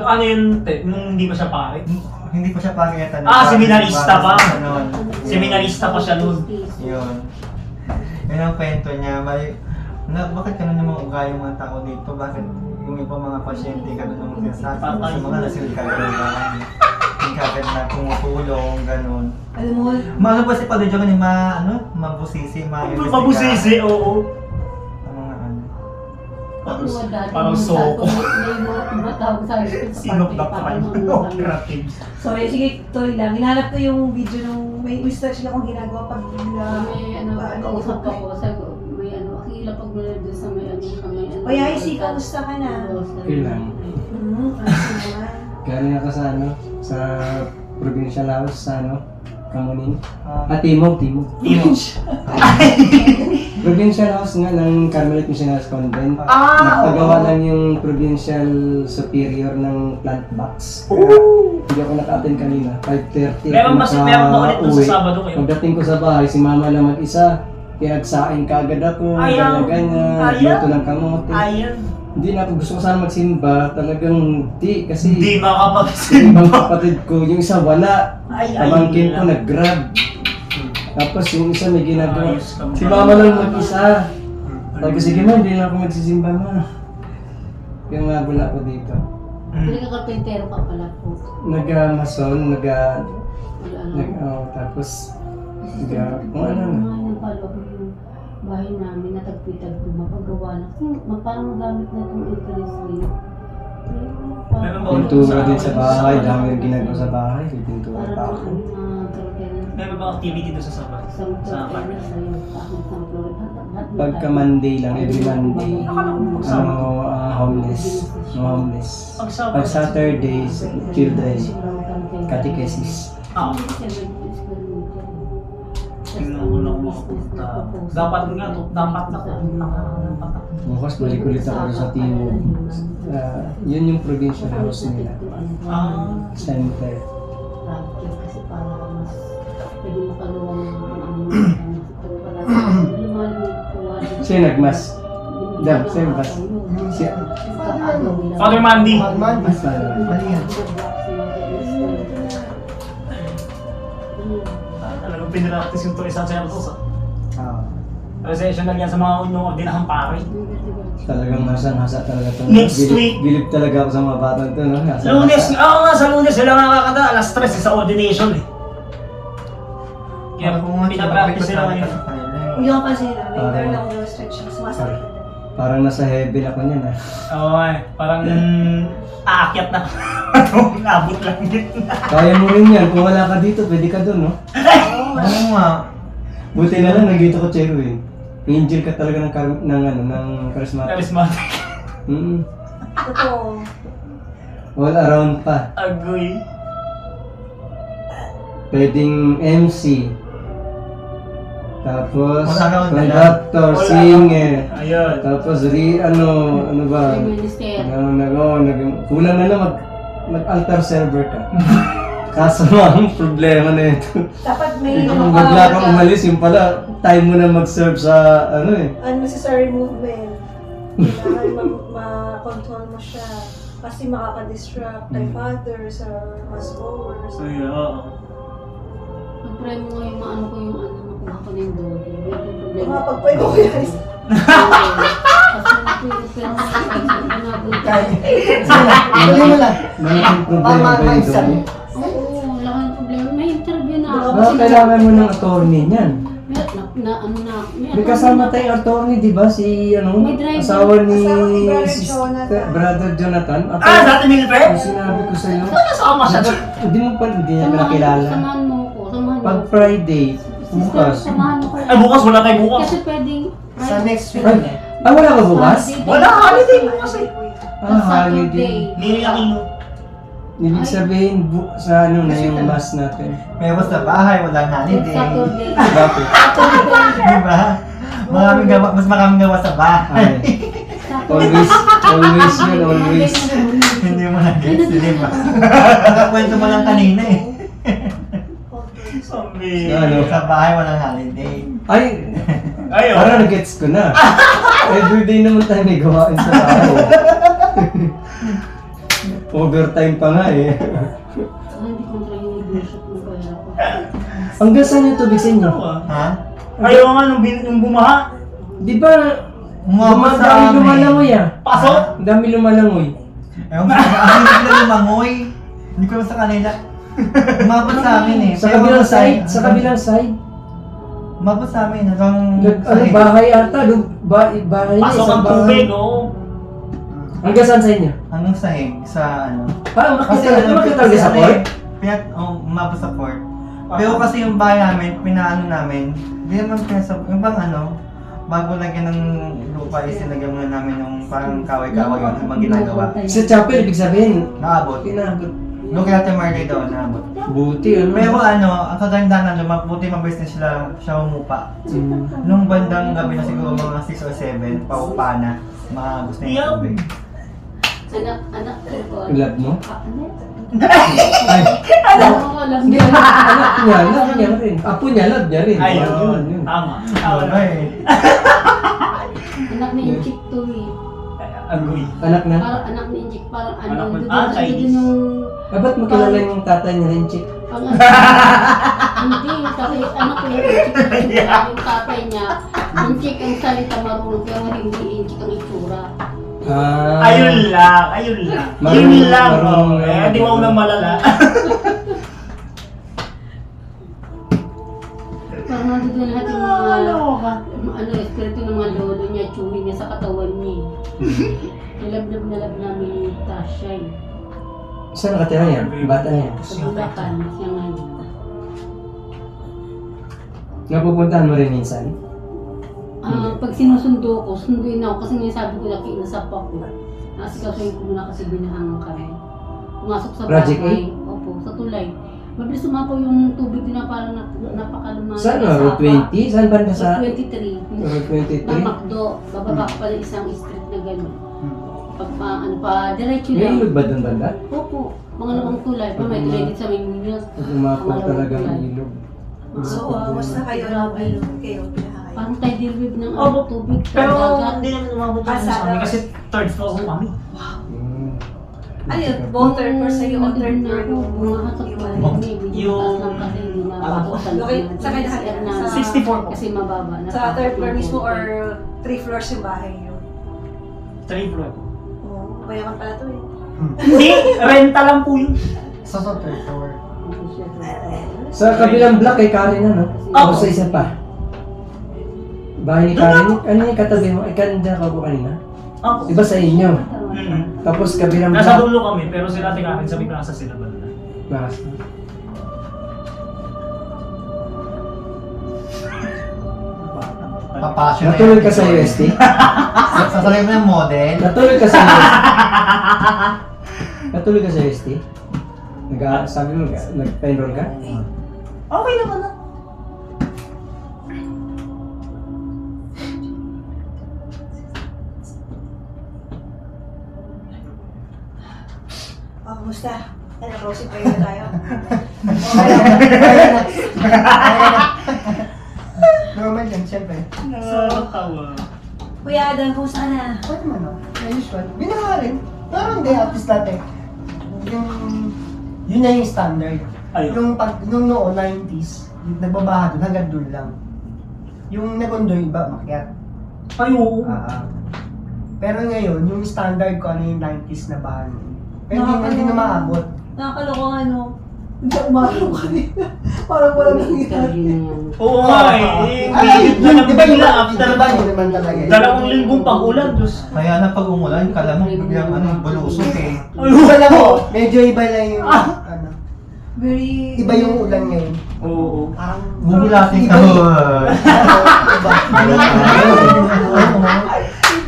Ano yun, nung hindi pa siya pare? Hindi pa siya pangyatan. Seminarista pa. Ganon. Seminarista pa siya nun. Yun. Yun ang kwento niya. Bakit ganun yung mga ugali ng mga tao dito? Bakit yung ibang mga pasyente ganun ang sinasabi? Sa mga nasil kagalaman. Yung kagad na tumutulong, ganun. Alam mo, Maano ba si Padre John mabusisi, Mabusisi, oo. Ang mga Parang soko. Matawag sa Sinok na operatives. sorry, sige, tuloy lang. Hinahanap ko yung video nung may research na akong ginagawa pag kausap ako sa may akila pag mula doon sa may O yay, si, kamusta ka na? Okay lang. Ayos naman. Galing ako sa provincial house sa Kamuning. Timog. Provincial house nga ng Carmelite Missionaries Convent. Nagpagawa lang yung provincial superior ng plant box. Kaya hindi ako naka-attend kanina. 5:30 Meron ba ulit dun sa Sabado kayo? Pagdating ko sa bahay, si mama lang mag-isa. Kaya nagsaing kaagad ako, Ayaw. ganyan, luto ng kamote. Ayan. Hindi na ako gusto ko sana magsimba, talagang hindi kasi Hindi yung makapagsimba. ibang kapatid ko, yung isa wala. Ay, Pamangkin ko lang. nag-grab. Tapos yung isa may ginagawa. Ayos ka Si ba? mama lang mag-isa. Sabi ko, sige ma, hindi na ako magsisimba ma. Kaya nga wala ako dito. Hindi ka karpentero ka pala po. Nag-mason, tapos kung ano na. Yung palo ko yung bahay namin na tagpi-tagpi mapagawa na. Parang magamit na itong interest rate. Meron ba ulit Pintura din sa bahay, dami rin ginagawa sa bahay. May pintura pa Parang ako. Meron ba activity doon sa Sabado? Sa Carmen? Pagka Monday lang, every Monday, homeless. Pag Saturdays, children, catechesis. Tingnan ko lang makapunta. Dapat nga to, dapat nakapatak. Bukas balik ulit ako sa Timog. Yun yung provincial house nila. Center. Kasi para mas pwede makaluwang ng ano Siya nagmas. Dam, siya nagmas. Siya. Father Mandy. Mas pala. Mali yan. Talagang pinractice yung to isang sertos. Ah. Recessional yan sa mga unyong ordinahang pare. Talagang hasang-hasa talaga ito. Next week. Bilib talaga ako sa mga batang ito, no? Hasang-hasa. Lunes, oo nga, sa Lunes sila nakakata, alas 3 sa ordination eh. Kaya pinapractice sila ngayon. Hindi ko kasi na, may meron akong restrictions, sumasakit na. Parang nasa heaven ako niyan, ha? Oo eh, parang aakyat na. Abot lang din. Kaya mo rin yan. Kung wala ka dito, pwede ka dun, no? Ano nga? Buti na lang, nandito ko Cherwin. Angel ka talaga ng charismatic. Charismatic. Totoo. All around pa. Agoy. Pwedeng MC. Tapos, All around na conductor, All singer. Ayun. Tapos, ano ba? Minister. Kulang na lang mag-altar server ka. Kaso ang problema na ito. Dapat may Kung bigla kang umalis, yung pala, time mo na mag-serve sa, unnecessary movement. Kailangan ma-control mo siya. Kasi makaka-distract kay fathers or mas goers. Ayun, oo. Pag-pray mo nga yung maano ko yung ano, makuha ko na yung doon. Yung problema. Mga pag-pray ko yan. Tuloy mo lang. Malaking problema ba yun doon? Oo, wala kang problema. May interview na ako. Baka kailangan mo ng attorney niyan. May kasama tayong attorney, di ba? Si, May driver. asawa ni Asawa ni Brother Sis- Jonathan. Brother Jonathan. At Dati Milfred? yung sinabi ko sa'yo, Kasama siya doon. hindi niya nakilala. Samahan mo ko. Samahan mo Pag ko. Friday, bukas. Samahan mo ko. Ay, bukas, wala tayo bukas. Kasi pwedeng... Sa next week Ay, na. wala ka bukas? Wala, holiday bukas eh. Holiday. Nili Aquino. Ibig sabihin, sa ano na yung mass natin. Pero sa bahay, walang holiday. Saturday. Bakit? Di ba? Maraming gawa, mas maraming gawa sa bahay. Ay, always yun, always. Hindi mo na-guess, di ba? Nakakwento mo lang kanina eh. Sabi. Ano? Sa bahay, walang holiday. Ay, Ayun. parang nag-gets ko na. Everyday naman tayo may gawain sa bahay. Overtime pa nga eh. Hindi ko try yung worship mo kaya ako. Hanggang saan yung tubig sa inyo? Ha? Ayaw nga nung bumaha. Di ba, Umabot sa dami amin. lumalangoy ah. Pasok. Ang dami lumalangoy. Ewan ko sa amin, hindi na lumangoy. Hindi ko alam sa kanila. Umabot sa amin eh. Sa Pero kabilang sa- side, sa kabilang side. Umabot sa amin hanggang... Ano, bahay ata, bahay niya, Pasok isang ang tubig, bahay. oo. Hanggang saan sa inyo? Hanggang sahig sa ano. Umakit talaga sa port? Umabot sa port. Pero kasi yung bahay namin, pinaano namin, hindi naman pinasa... Yung bang ano, bago lagyan ng lupa is nilagyan muna namin yung parang kaway-kaway yung ibang ginagawa. Sa chapel, ibig sabihin, Naabot. pinabot. Look at the Marley daw, naabot. Buti, ano? Pero ano, ang kagandahan na buti mabilis na siya umupa. Nung bandang gabi na siguro mga 6 or 7, paupa na, mga gusto niya yung tubig. Anak ko. Love mo? Ano? Ay, Alam mo, alam niya. love niya rin. Apo niya, love niya rin. Ayun. Yun. Tama. Ano eh. Anak ni Inchik to eh. Agoy. Anak na? Parang anak ni Inchik, parang ano. Anak mo- doon Chinese. yung... Ba't makilala yung tatay niya rin, chick? Ang hindi, sabi, anak ko yung Inchik. Yung tatay niya, Inchik ang salita marunong, pero hindi Inchik ang itsura. Ayun lang. Yun lang. Marunong Oh. lang. Di mo nang malala. Parang nandun lahat yung mga, espiritu ng mga lolo niya, tsuri niya sa katawan niya. Nilab namin yung Tasha eh. Saan nakatira yan? Bata yan. Sa Bulacan, siya nga yun. Napupuntahan mo rin minsan? Pag sinusundo ko, sunduin ako kasi nga sabi ko na kinasap ako. Nasikasuhin ko muna kasi binahangan kami. Pumasok sa Project bahay. Opo, sa tulay. Mabilis sumapo yung tubig din na parang napakalumang. Saan? Route 20? Saan ba ka sa? Route 23. Route 23? Ng Macdo. Bababa ka pala isang street na gano'n. Diretso May lang. ilog ba doon banda? Opo, mga lamang tulay. Pa may tulay din sa may munyos. Pag umapag talaga ng ilog. So, basta kayo, kayo pinahangan Parang tidal wave ng Opo. tubig. Pero dagat. hindi naman umabot sa Kalsada. amin kasi third floor po kami. Ano yun? Both third floor sa'yo o third floor yung Yung- 64 po. Kasi mababa na. sa third floor mismo or 3 floors yung bahay nyo? Third floor po. Oo, mayaman pala to eh. Hindi, renta lang po yun. Sa third floor. Sa kabilang block kay Karen na, no? O sa isa pa? Bahay ni Karen, ano yung katabi mo? Ikanda ka po kanina? Ako. Iba sa inyo. Mm-hmm. Tapos kabilang Nasa block. dulo kami, pero sila tikakin sa may plaza sila banda. Mas. Papasyon na Natulog yun. ka sa UST? Sasalay mo ng model. Natulog ka sa UST? Natulog ka sa UST? Sabi mo, nag-enroll ka? Okay naman na. Oh, kumusta? Ano, closing prayer na tayo? Normal yan, syempre. Nakakatawa. Kuya Adam, kumusta ka na? Pwede man no? Usual. Binaka rin. Pero hindi, at least dati. Yun na yung standard. Ayun. Nung noon, 90s, nagbabaha doon, hanggang doon lang. Yung nagundoy, iba, makyat. Ay, oo. Pero ngayon, yung standard ko, ano yung 90s na bahan. Pero hindi na maabot. Nakakaloko ano. Hindi ako umarong kanina. Parang walang nangyari. Oo nga eh. Di ba yung after Di ba yun naman talaga? dalawang linggong pag-ulan, Diyos. Kaya na pag umulan, kala mo biglang bulusok eh. Iba lang mo, medyo iba lang yung, ano, Very... iba yung ulan ngayon. Oo. Parang, Bumulating ka.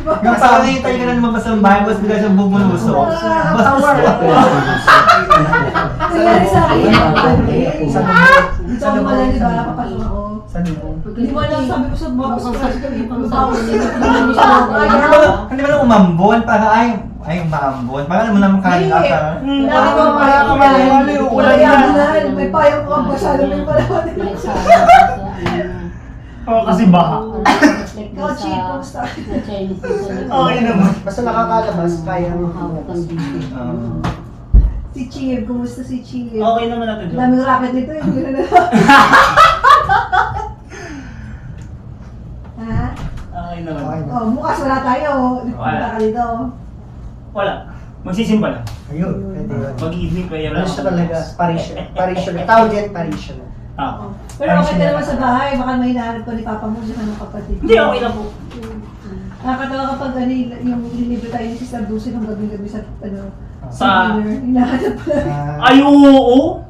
Yung parang nakitay ka na lumabas ng bahay, mas bigla siyang bumulusok. Nangyari sa akin. Sa Dito ako malala, di ba? Papasok ako. Sa lubong. Hindi mo alam, sabi ko sa mga Hindi ba lang umambon? Para ay umambon. Para naman naman kanila ka. May payang ko ang basa na may palawan. Oo, kasi baha. Ikaw, Chief, kumusta? Okay naman. Basta nakakalabas, kaya Si Chief, kumusta si Chief? Okay naman natin, Diyos. Daming racket nito, hindi na na. Ha? Okay naman. Oh, bukas wala tayo. Wala ka dito. Wala. Magsisimba lang. Ayun, pwede yun. Mag-evening prayer lang. Ano siya talaga? Parishioner. Tawag yan, parishioner. Ah. Pero okay ka naman sa bahay, baka may hinahanap ko ni Papa mo dyan ng kapatid. Hindi, okay lang po. Nakakatawa kapag ano, yung lilibre tayo ni Sister Dulce ng gabi-gabi sa ano, Sa- dinner. Hinahanap pa lang. Ay, oo.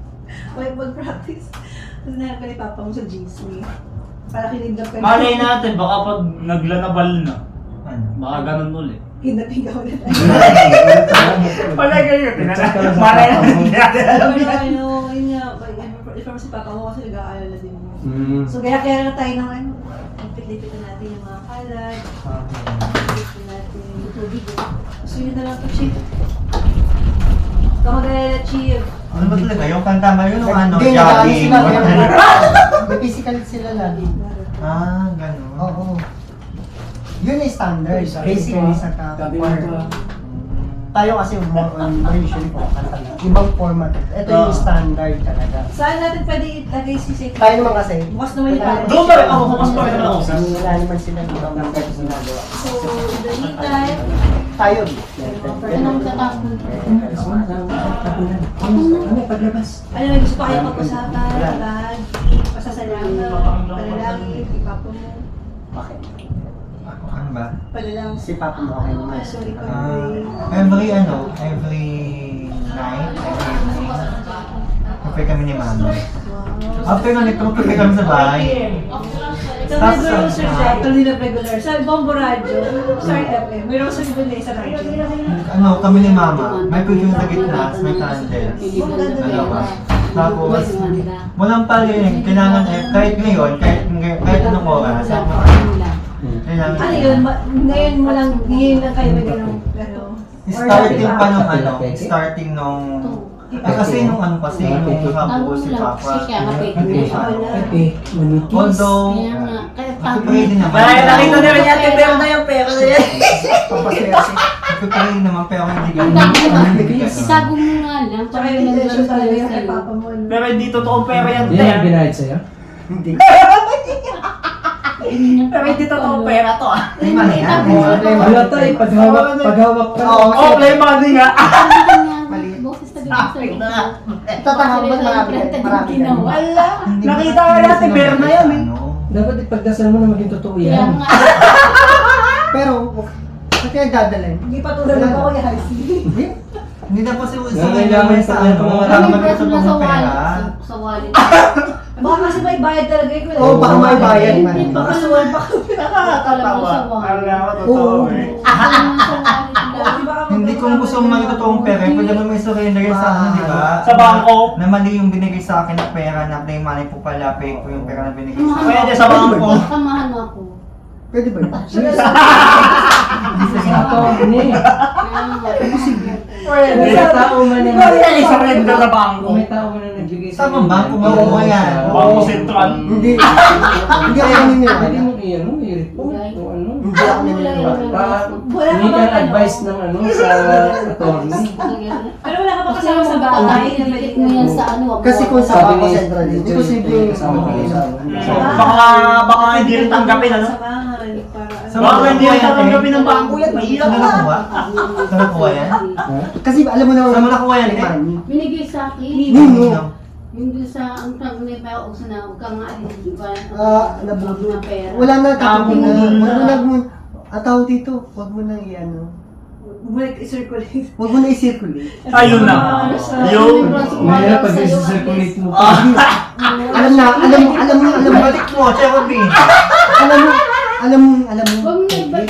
May mag-practice. Tapos hinahanap ka ni Papa mo sa GC. Para kinidnap ka Malay natin, baka pag naglanabal na, Ano? baka ganun ulit. Kidnapping ka ulit. Palay kayo. Malay natin. Pero ano, yun nga, inform si Papa mo kasi nag-aalala din mo. So kaya na tayo ng ano, ipit-lipitan natin yung mga kalat. Ipit natin yung tubig. So yun na lang to, Chief. Kamagala, Chief. Ano ba talaga? Yung kanta ba yun? Yung ano? Hindi, nag-ano Jogging? sila. May physical sila lagi. Ah, gano'n. Oo. Yun ay standard. Basically sa choir. Tayo kasi more on usually po, kanta na. Ibang format. Ito yung standard talaga. Saan natin pwede ilagay si Sek? Tayo naman kasi. Bukas naman yung Papa. Doon ba rin ako? Bukas pa rin ako. Wala naman sila ibang number ginagawa. So, the meantime, Tayo. Anong tatapon? Ano, paglabas? ano may gusto pa kayo pag-usapan? Bag, pasasalamat, panalangin, Papa mo, Okay. Ano ba? panalangin. Si Papa mo okay naman. Sorry pa. Every every night, every evening, magpay kami ni Mama. After nun, ito magpay kami sa bahay. So, may grocery siya, ito nila regular. Sa Bombo Radio, sorry FM, may grocery doon eh sa radio. Ano, kami ni Mama, may picture sa gitna, may candles. Dalawa. Tapos, walang pali, kailangan kahit ngayon, kahit anong oras, kailangan. Ano yun? Ngayon lang kayo may ganun. Starting pa nung ano, starting nung... kasi nung ano kasi, nung nakabuo si Papa. Kaya nga fake hindi na siya. siya. Ate, manipis. Although, Kaya nga, kaya Pagpapray din naman. Dahil nakita na rin niya ate Berna yung pera na yan. Pagpapray din naman, pero hindi Ang dami naman. Isago mo nga lang. Tsaka yung intention talaga yung kay papa mo. Pero hindi totoong pera yan, Yan ang te. binayad sa'yo? Hindi. Pero hindi totoong pera to, ah. Ay, mali yan. Wala tayo, paghawak ka. Oo, play money nga. Boses na bigay sa'yo. Tatahawag ba marami ginawa? Wala. Nakita ka na ate Berna yan, eh. Dapat ipagdasal mo na maging totoo Kaya yan. nga. Pero, ba't kaya dadalhin? Hindi pa tulad ng ako yung high Hindi na po si Wilson Nangailangan sa sa ano, mga marami May sa presyo na mga sa pera. wallet. Sa wallet. Baka kasi may bayad talaga yun. Oo, baka may bayad man. Hindi, Baka suwal pa. Nakakatawa. Alam ko, totoo, Oo. eh. Hindi kung gusto mo maging totoong pera, pwede mo may surrender yun sa akin, di ba? Sa bangko. Na mali yung binigay sa akin na pera na play money po pala, fake po yung pera na binigay sa akin. Pwede sa bangko. Samahan mo ako. Pwede ba yun? Ito, hindi. Kaya nga. May tao man na Pwede i-surrender sa bangko. Kung may tao man na nagbigay Sa bangko, ganyan, oo, yan. Bangko Sentral. Hindi. Hindi ako naniniwala. Pwede mo i-ano, i-report o ano. Hindi ako naniniwala. Para hindi ka advice ng ano sa attorney. Pero wala ka pa Kasi kasama sa sa bahay. dikit mo yan sa ano. Kasi kung sa Sabi Bangko ni Sentral, hindi Joy, posible yung kasama ko magbigay sa ng- Baka hindi rin tanggapin, ano? Sa Baka mga hindi rin nakuha yan, tanggapin ng bangko yan. Mahirap Saan na. nakuha? Saan nakuha yan? Kasi alam mo naman, Saan mo nakuha yan, eh? money. Binigay sa akin. Nino. Yung doon sa ang tag may pa ako sa na huwag kang aalis, di ba? Nabulog na pera. Wala na, tapos na. Nabulog na. Wag mo na, ang tawag dito, wag mo na i-ano. Bumalik i-circulate. Wag mo na i-circulate. Ayun na. Yung... Mahirap pag i-circulate mo pa. Alam na, alam mo, Balik mo, Cherokee. alam mo. Huwag mo na ba?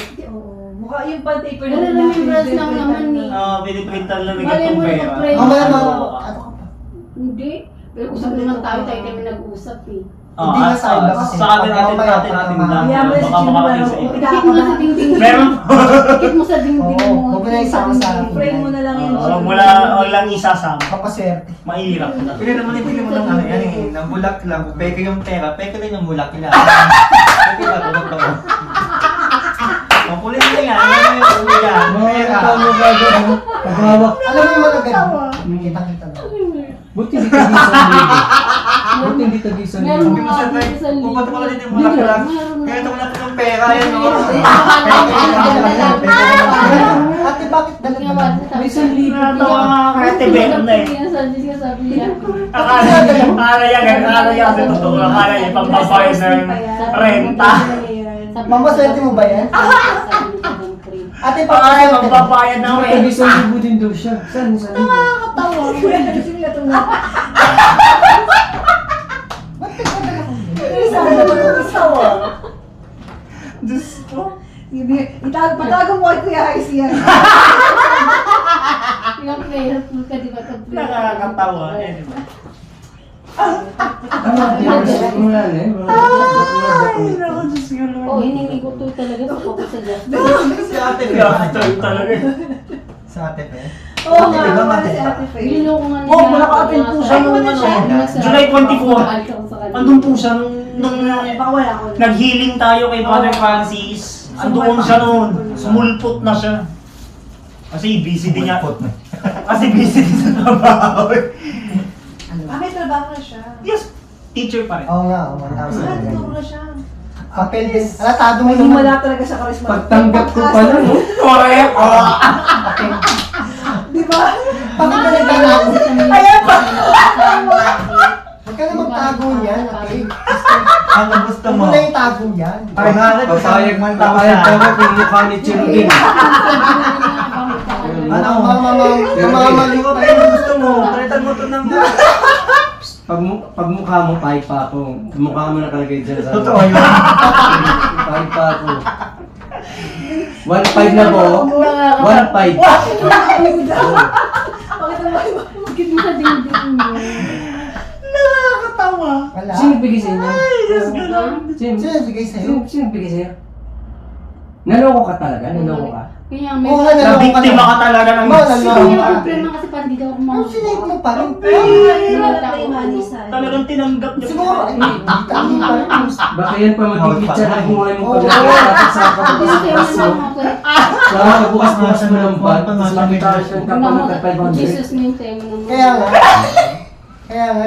Mukha yung pan paper Wala na may brush lang naman eh. Piniprintan lang ng Mali itong mo pera. ipag-pray. Mamaya mo, Oo. ano ka pa? Hindi. Pero usap naman tayo kami nag-uusap eh. Hindi na sa iba kasi. Sa atin natin lang. Kaya mo Baka makakating sa iba. Dikit mo na sa dingding mo. Meron. Dikit mo sa dingding Oo, mo. huwag mo na isama sa akin. Frame mo na lang yun. Wag lang isasama. Kapaswerte. Mahirap na. Pwede naman ibili mo ng ano yan eh, ng bulak lang. Kung peke yung pera, peke rin yung bulak nila. Peke ba? Tulog ba? Mapulit na yan. Ano yung uwi yan? Mga Pera. tao mo gagawin, paghawak. Alam mo yung mga ganun. Kitang-kita na. Buti hindi tagisan libo. Buti hindi tagisan Meron libo. mga dito sa Kung ba't wala din yung bulak lang? Kaya ito wala yung pera yan, no? Ate, bakit dala-dala? May 1,000. Natawa nga kaya Berna eh. Sabi niya. Akala niya kasi totoo. Akala niya pambabayad ng renta. Mama, swerte mo ba yan? Ate, Ay, papaswerte. pambabayad ng renta. Tagisan libo din daw siya. Saan? Saan? Diyos ko. Patago mo kay Kuya Ice yan. Yung pera full ka, di ba? Nakakatawa. Anyway. Tama, i-research mo yan eh. Ay, naku, Diyos ko Lord. Oo, hiningi ko to talaga sa kapag sa Justin. Si Ate Pe. After talaga. Si Ate Pe. Oo Ate Pe ba, nga, Ate si Pe? Ate Faye. Niloko nga Oh, nakaka-attend po siya nung ano, July 24. Andun po siya nung Baka wala ko. nag-healing tayo kay Brother Francis. Andun siya noon. Sumulpot na siya. Kasi busy din niya. Put na. Kasi busy din sa trabaho. May trabaho na siya. Yes, teacher pa rin. Oo nga, 1,000. Nagturo na siya. Papel din. Alatado mo May naman. himala talaga sa karisma. Pagtanggap ko pala, no? Correct! Di ba? Bakit ka nagtago? Ayan pa! Huwag ka na magtago niyan, ate. Ano gusto Huwag mo? mo na itago yan. Pangalan ko sa Papayag man kung mukha ni Cherokee. Ano? Mamamali ko. Ano gusto mo? Palitan mo to ng... Pag mukha mo, pahit pa ako. Mukha mo nakalagay dyan sa... Totoo yun. Pahit pa ako. 1.5 na po. 1.5. Bakit naman? Dikit mo sa dingding mo. Nakakatawa. Wala. Sino nagbigay sa inyo? Diyos ko Lord. Sino nagbigay sa'yo? Sino nagbigay sa'yo? Naloko ka talaga? Naloko ka? Kaya may Oo, mga... naloko ka Biktima na. ka talaga ng Oo, Kasi naloko may ka. problema kasi parang hindi daw ako Ang sinave mo pa rin. Play money sa... Talagang tinanggap niya. Siguro, hindi pa rin. Baka yan pa magigitsa ng buhay mo pag Oo. nakakapit sa Hindi kapatid kaya sa naman ako. Kaya bukas-bukas mo ng bag, tapos makita ka siyang kapalit ng 500. Jesus name tayo mo naman. Kaya nga,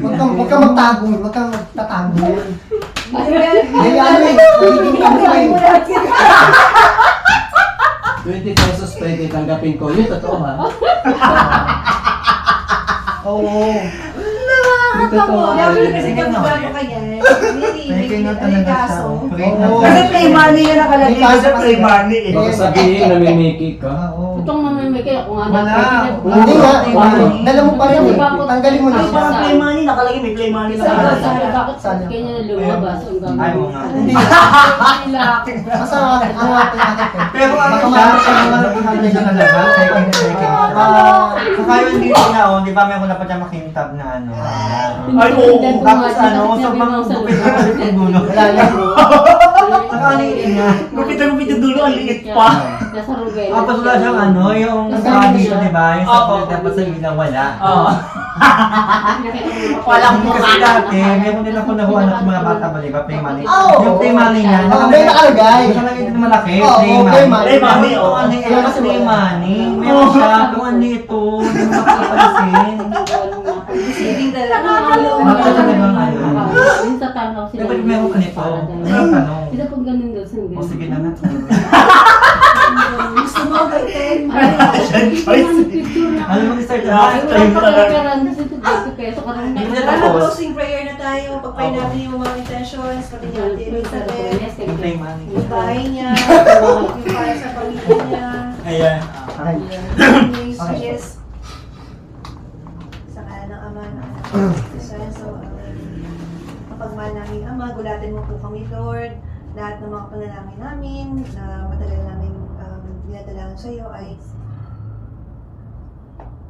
huwag kang magtago, huwag kang magtatago. Hindi ano eh, magiging kami kayo. 20 pesos pwede tanggapin ko. Yun, totoo ha? Oo. Totoo. Dapat kasi magbago ka yan. Kaya nga talaga siya. Oo. Kasi play money yun nakalagay May kaso sa play money eh. Baka sabihin na may make ka. Oo. Itong mamimigay ako nga Wala. Hindi nga, Oo. dala mo pa rin eh. Tanggalin mo na Ay, siya. parang play money, nakalagay may play money na Sana, nakalagay. sana, bakit Sana. kanya na lumabas ang gagawin? Ay, oo nga. Hindi. Basta ang ating ating Pero ano siya, hindi siya talaga, second. Saka yun dito nga, oh, di ba may ako dapat siya makintab na ano. Ay, oo. Tapos ano, sobrang gupit na kasi yung dulo. Saka ano yun nga. Gupit yung dulo, ang liit pa. Nasa Rubén. Tapos wala siyang ano, yung sa dito, di ba? Yung sa dapat sa ilang wala. Oo. Walang kasi dati, meron din ako nakuha ng mga bata ba, di ba? Play money. Oo. Yung play money niya, Oo, may nakalagay. Nakalagay din malaki, Oo, play play money. money. Play money, oo. Kung ano yung kasi play money, meron siya, kung ano ito, hindi mo makapansin. Deceiving talaga. Bakit talagang ano? Yung sa tanaw sila. Dapat meron ka nito. Meron ka no. Sila pag ganun daw sa O sige na nga. Gusto mo ganyan. Ano mag-start na? Yeah. Ay, wala pa kakaran kasi ito 20 peso ka rin. Hindi na Wala na, tapos. closing prayer na tayo. Pagpray natin yung mga intentions, pati ni Ate Elizabeth, Yung play money. yung bahay niya, yung para sa pamilya niya. Ayan. Yung wishes. Sa kanan ng Ama, ng Anak, ng Espiritu Santo. Kapagmahal namin Ama, gulatin mo po kami, Lord. Lahat ng mga panalangin namin na matagal namin dinadalangin sa iyo ay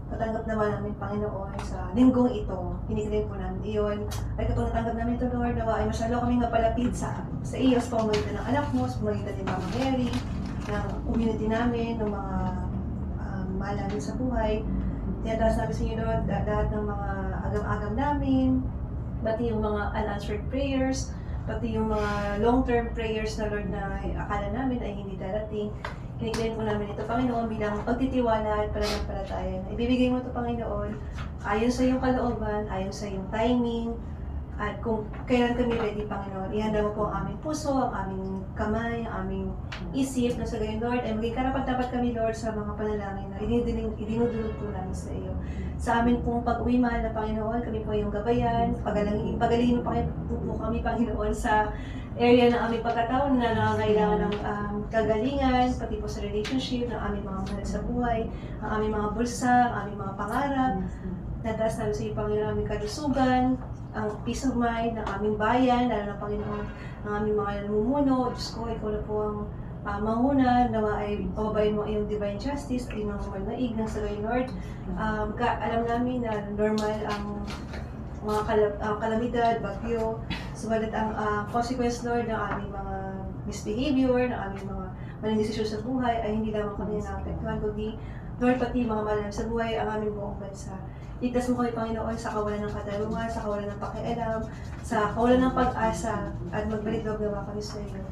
matanggap naman namin, Panginoon, sa linggong ito. Hinihiling po namin iyon. Ay kapag natanggap namin ito, Lord, nawa ay masyado kaming mapalapit sa iyo, sa pamamagitan ng anak mo, sa pamamagitan ni Mama Mary, ng community namin, ng mga mahal namin sa buhay. Tinataas namin sa iyo, Lord, lahat ng mga agam-agam namin, pati yung mga unanswered prayers, pati yung mga long-term prayers na Lord na akala namin ay hindi darating. Kiniklaim po namin ito, Panginoon, bilang pagtitiwala at pananampalataya na ibibigay mo ito, Panginoon, ayon sa iyong kalooban, ayon sa iyong timing, at kung kailan kami ready, Panginoon, ihanda mo po ang aming puso, ang aming kamay, ang aming isip, na sa gayon, Lord, ay maging karapat-dapat kami, Lord, sa mga panalangin na idinudulog po namin sa iyo. Sa amin pong pag-uwi, mahal na Panginoon, kami po yung gabayan, pagalingin po kami, Panginoon, sa area ng aming pagkataon na nangangailangan ng kagalingan, pati po sa relationship, ng aming mga mahal sa buhay, ang aming mga bulsa, ang aming mga pangarap. Nataas namin sa iyo, Panginoon, aming kalusugan, ang peace of mind ng aming bayan, lalo na, Panginoon, ang aming mga namumuno. Diyos ko, ikaw na po ang manguna, nawa ay pababayin mo iyong divine justice, ay mga malnaig ng sa gayon, Lord. Alam namin na normal ang mga kalamidad, bagyo, subalit ang consequence, Lord, ng aming mga misbehavior, ng aming mga maling desisyon sa buhay ay hindi lamang kami naapektuhan, kundi Lord, pati mga malam sa buhay, ang aming buong bansa. Ligtas mo kami, Panginoon, sa kawalan ng katarungan, sa kawalan ng pakialam, sa kawalan ng pag-asa, at magbalik loob naman kami sa iyo.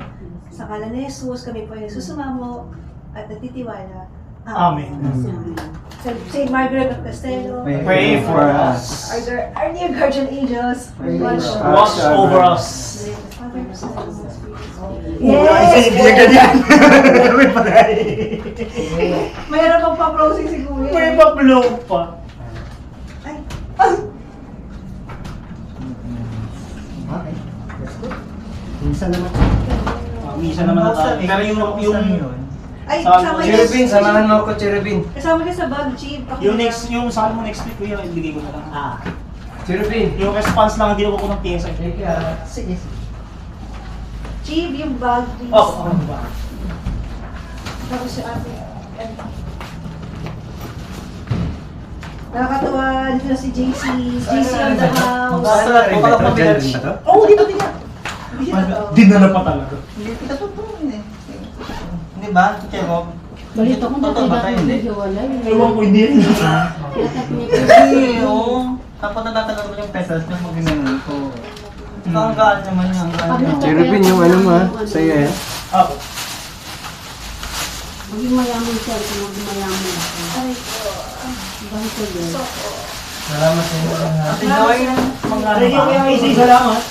Sa ngalan ni Jesus, kami po ay nagsusumamo at nagtitiwala. Amen. Saint Margaret of Castello, Pray for us. our dear guardian angels, Watch over us. Yes! ganyan. May patay. Mayroon pang pa-prosing si Kuya. May pa-blow pa. Ay! Okay. That's good. Minsan naman. Minsan naman natin. Pero yung Ay, Saan kasama mo? niya. Cherubin, samahan mo ako, Cherubin. Kasama niya sa bag, Chief. yung saan mo next week, kuya, ibigay ko na lang. Cherubin. Yung response lang, hindi ko ng PSA. Sige. Chief, yung bag, please. Oh, ba? Tapos si ate. Nakakatawa, dito na si JC. JC on the house. Oh, dito din yan. Hindi siya totoo. Dinala pa talaga. Hindi kita totoo eh. Di ba? Kaya mo, Balita ko totoo ba tayo? Hindi. hiwalay. Ewan ko, hindi rin. Hindi, oo. Tapos natatagal mo yung pesos na mag-ginanong ko. Ang gaan naman niya, ang gaan niya. Si Ruben, yung ano mo, sa'yo eh. Apo. Maging mayaman siya, kung maging mayaman ako. Bakit ko yun? Salamat sa inyo. Ate Joy, mga Thank you, Kuya Macy. Salamat.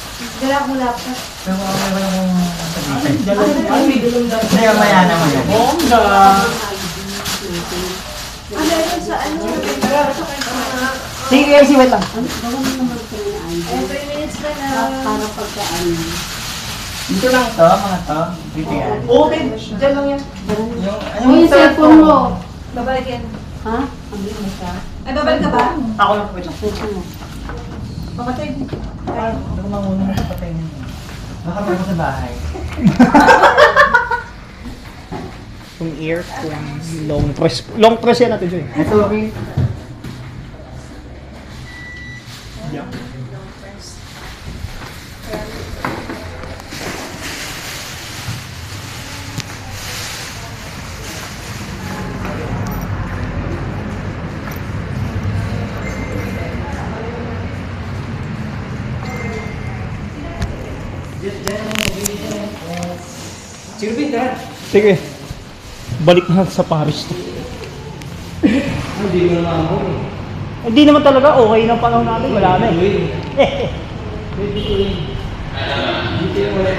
Dala ko laptop. Pero meron akong sabihin. Ay, dalawang daan. Hindi, maya naman yun. Bongga. Ano yun sa ano? Sige, Kuya Macy, wait lang. Ano, gawin mo naman ito na ay. 3 minutes pa na. Para pagkaan. Dito lang to, mga to. Dito yan. Okay, dyan lang yan. Yung, O yung cellphone mo. Babalik yan. Ha? Ang mo siya. Ay, babalik ka ba? Ako lang, wait lang. Cellphone mo. Pamatay. Doon muna sa patay niyo. Baka meron sa bahay. Yung ear, long press. Long press yan natin, Joy. Ito, okay. Yeah. Si Ruben, tara. Sige. Balik na sa Paris to. Hindi mo naman ako eh. Hindi naman talaga okay ng panahon natin. Wala na eh. Dito yung wala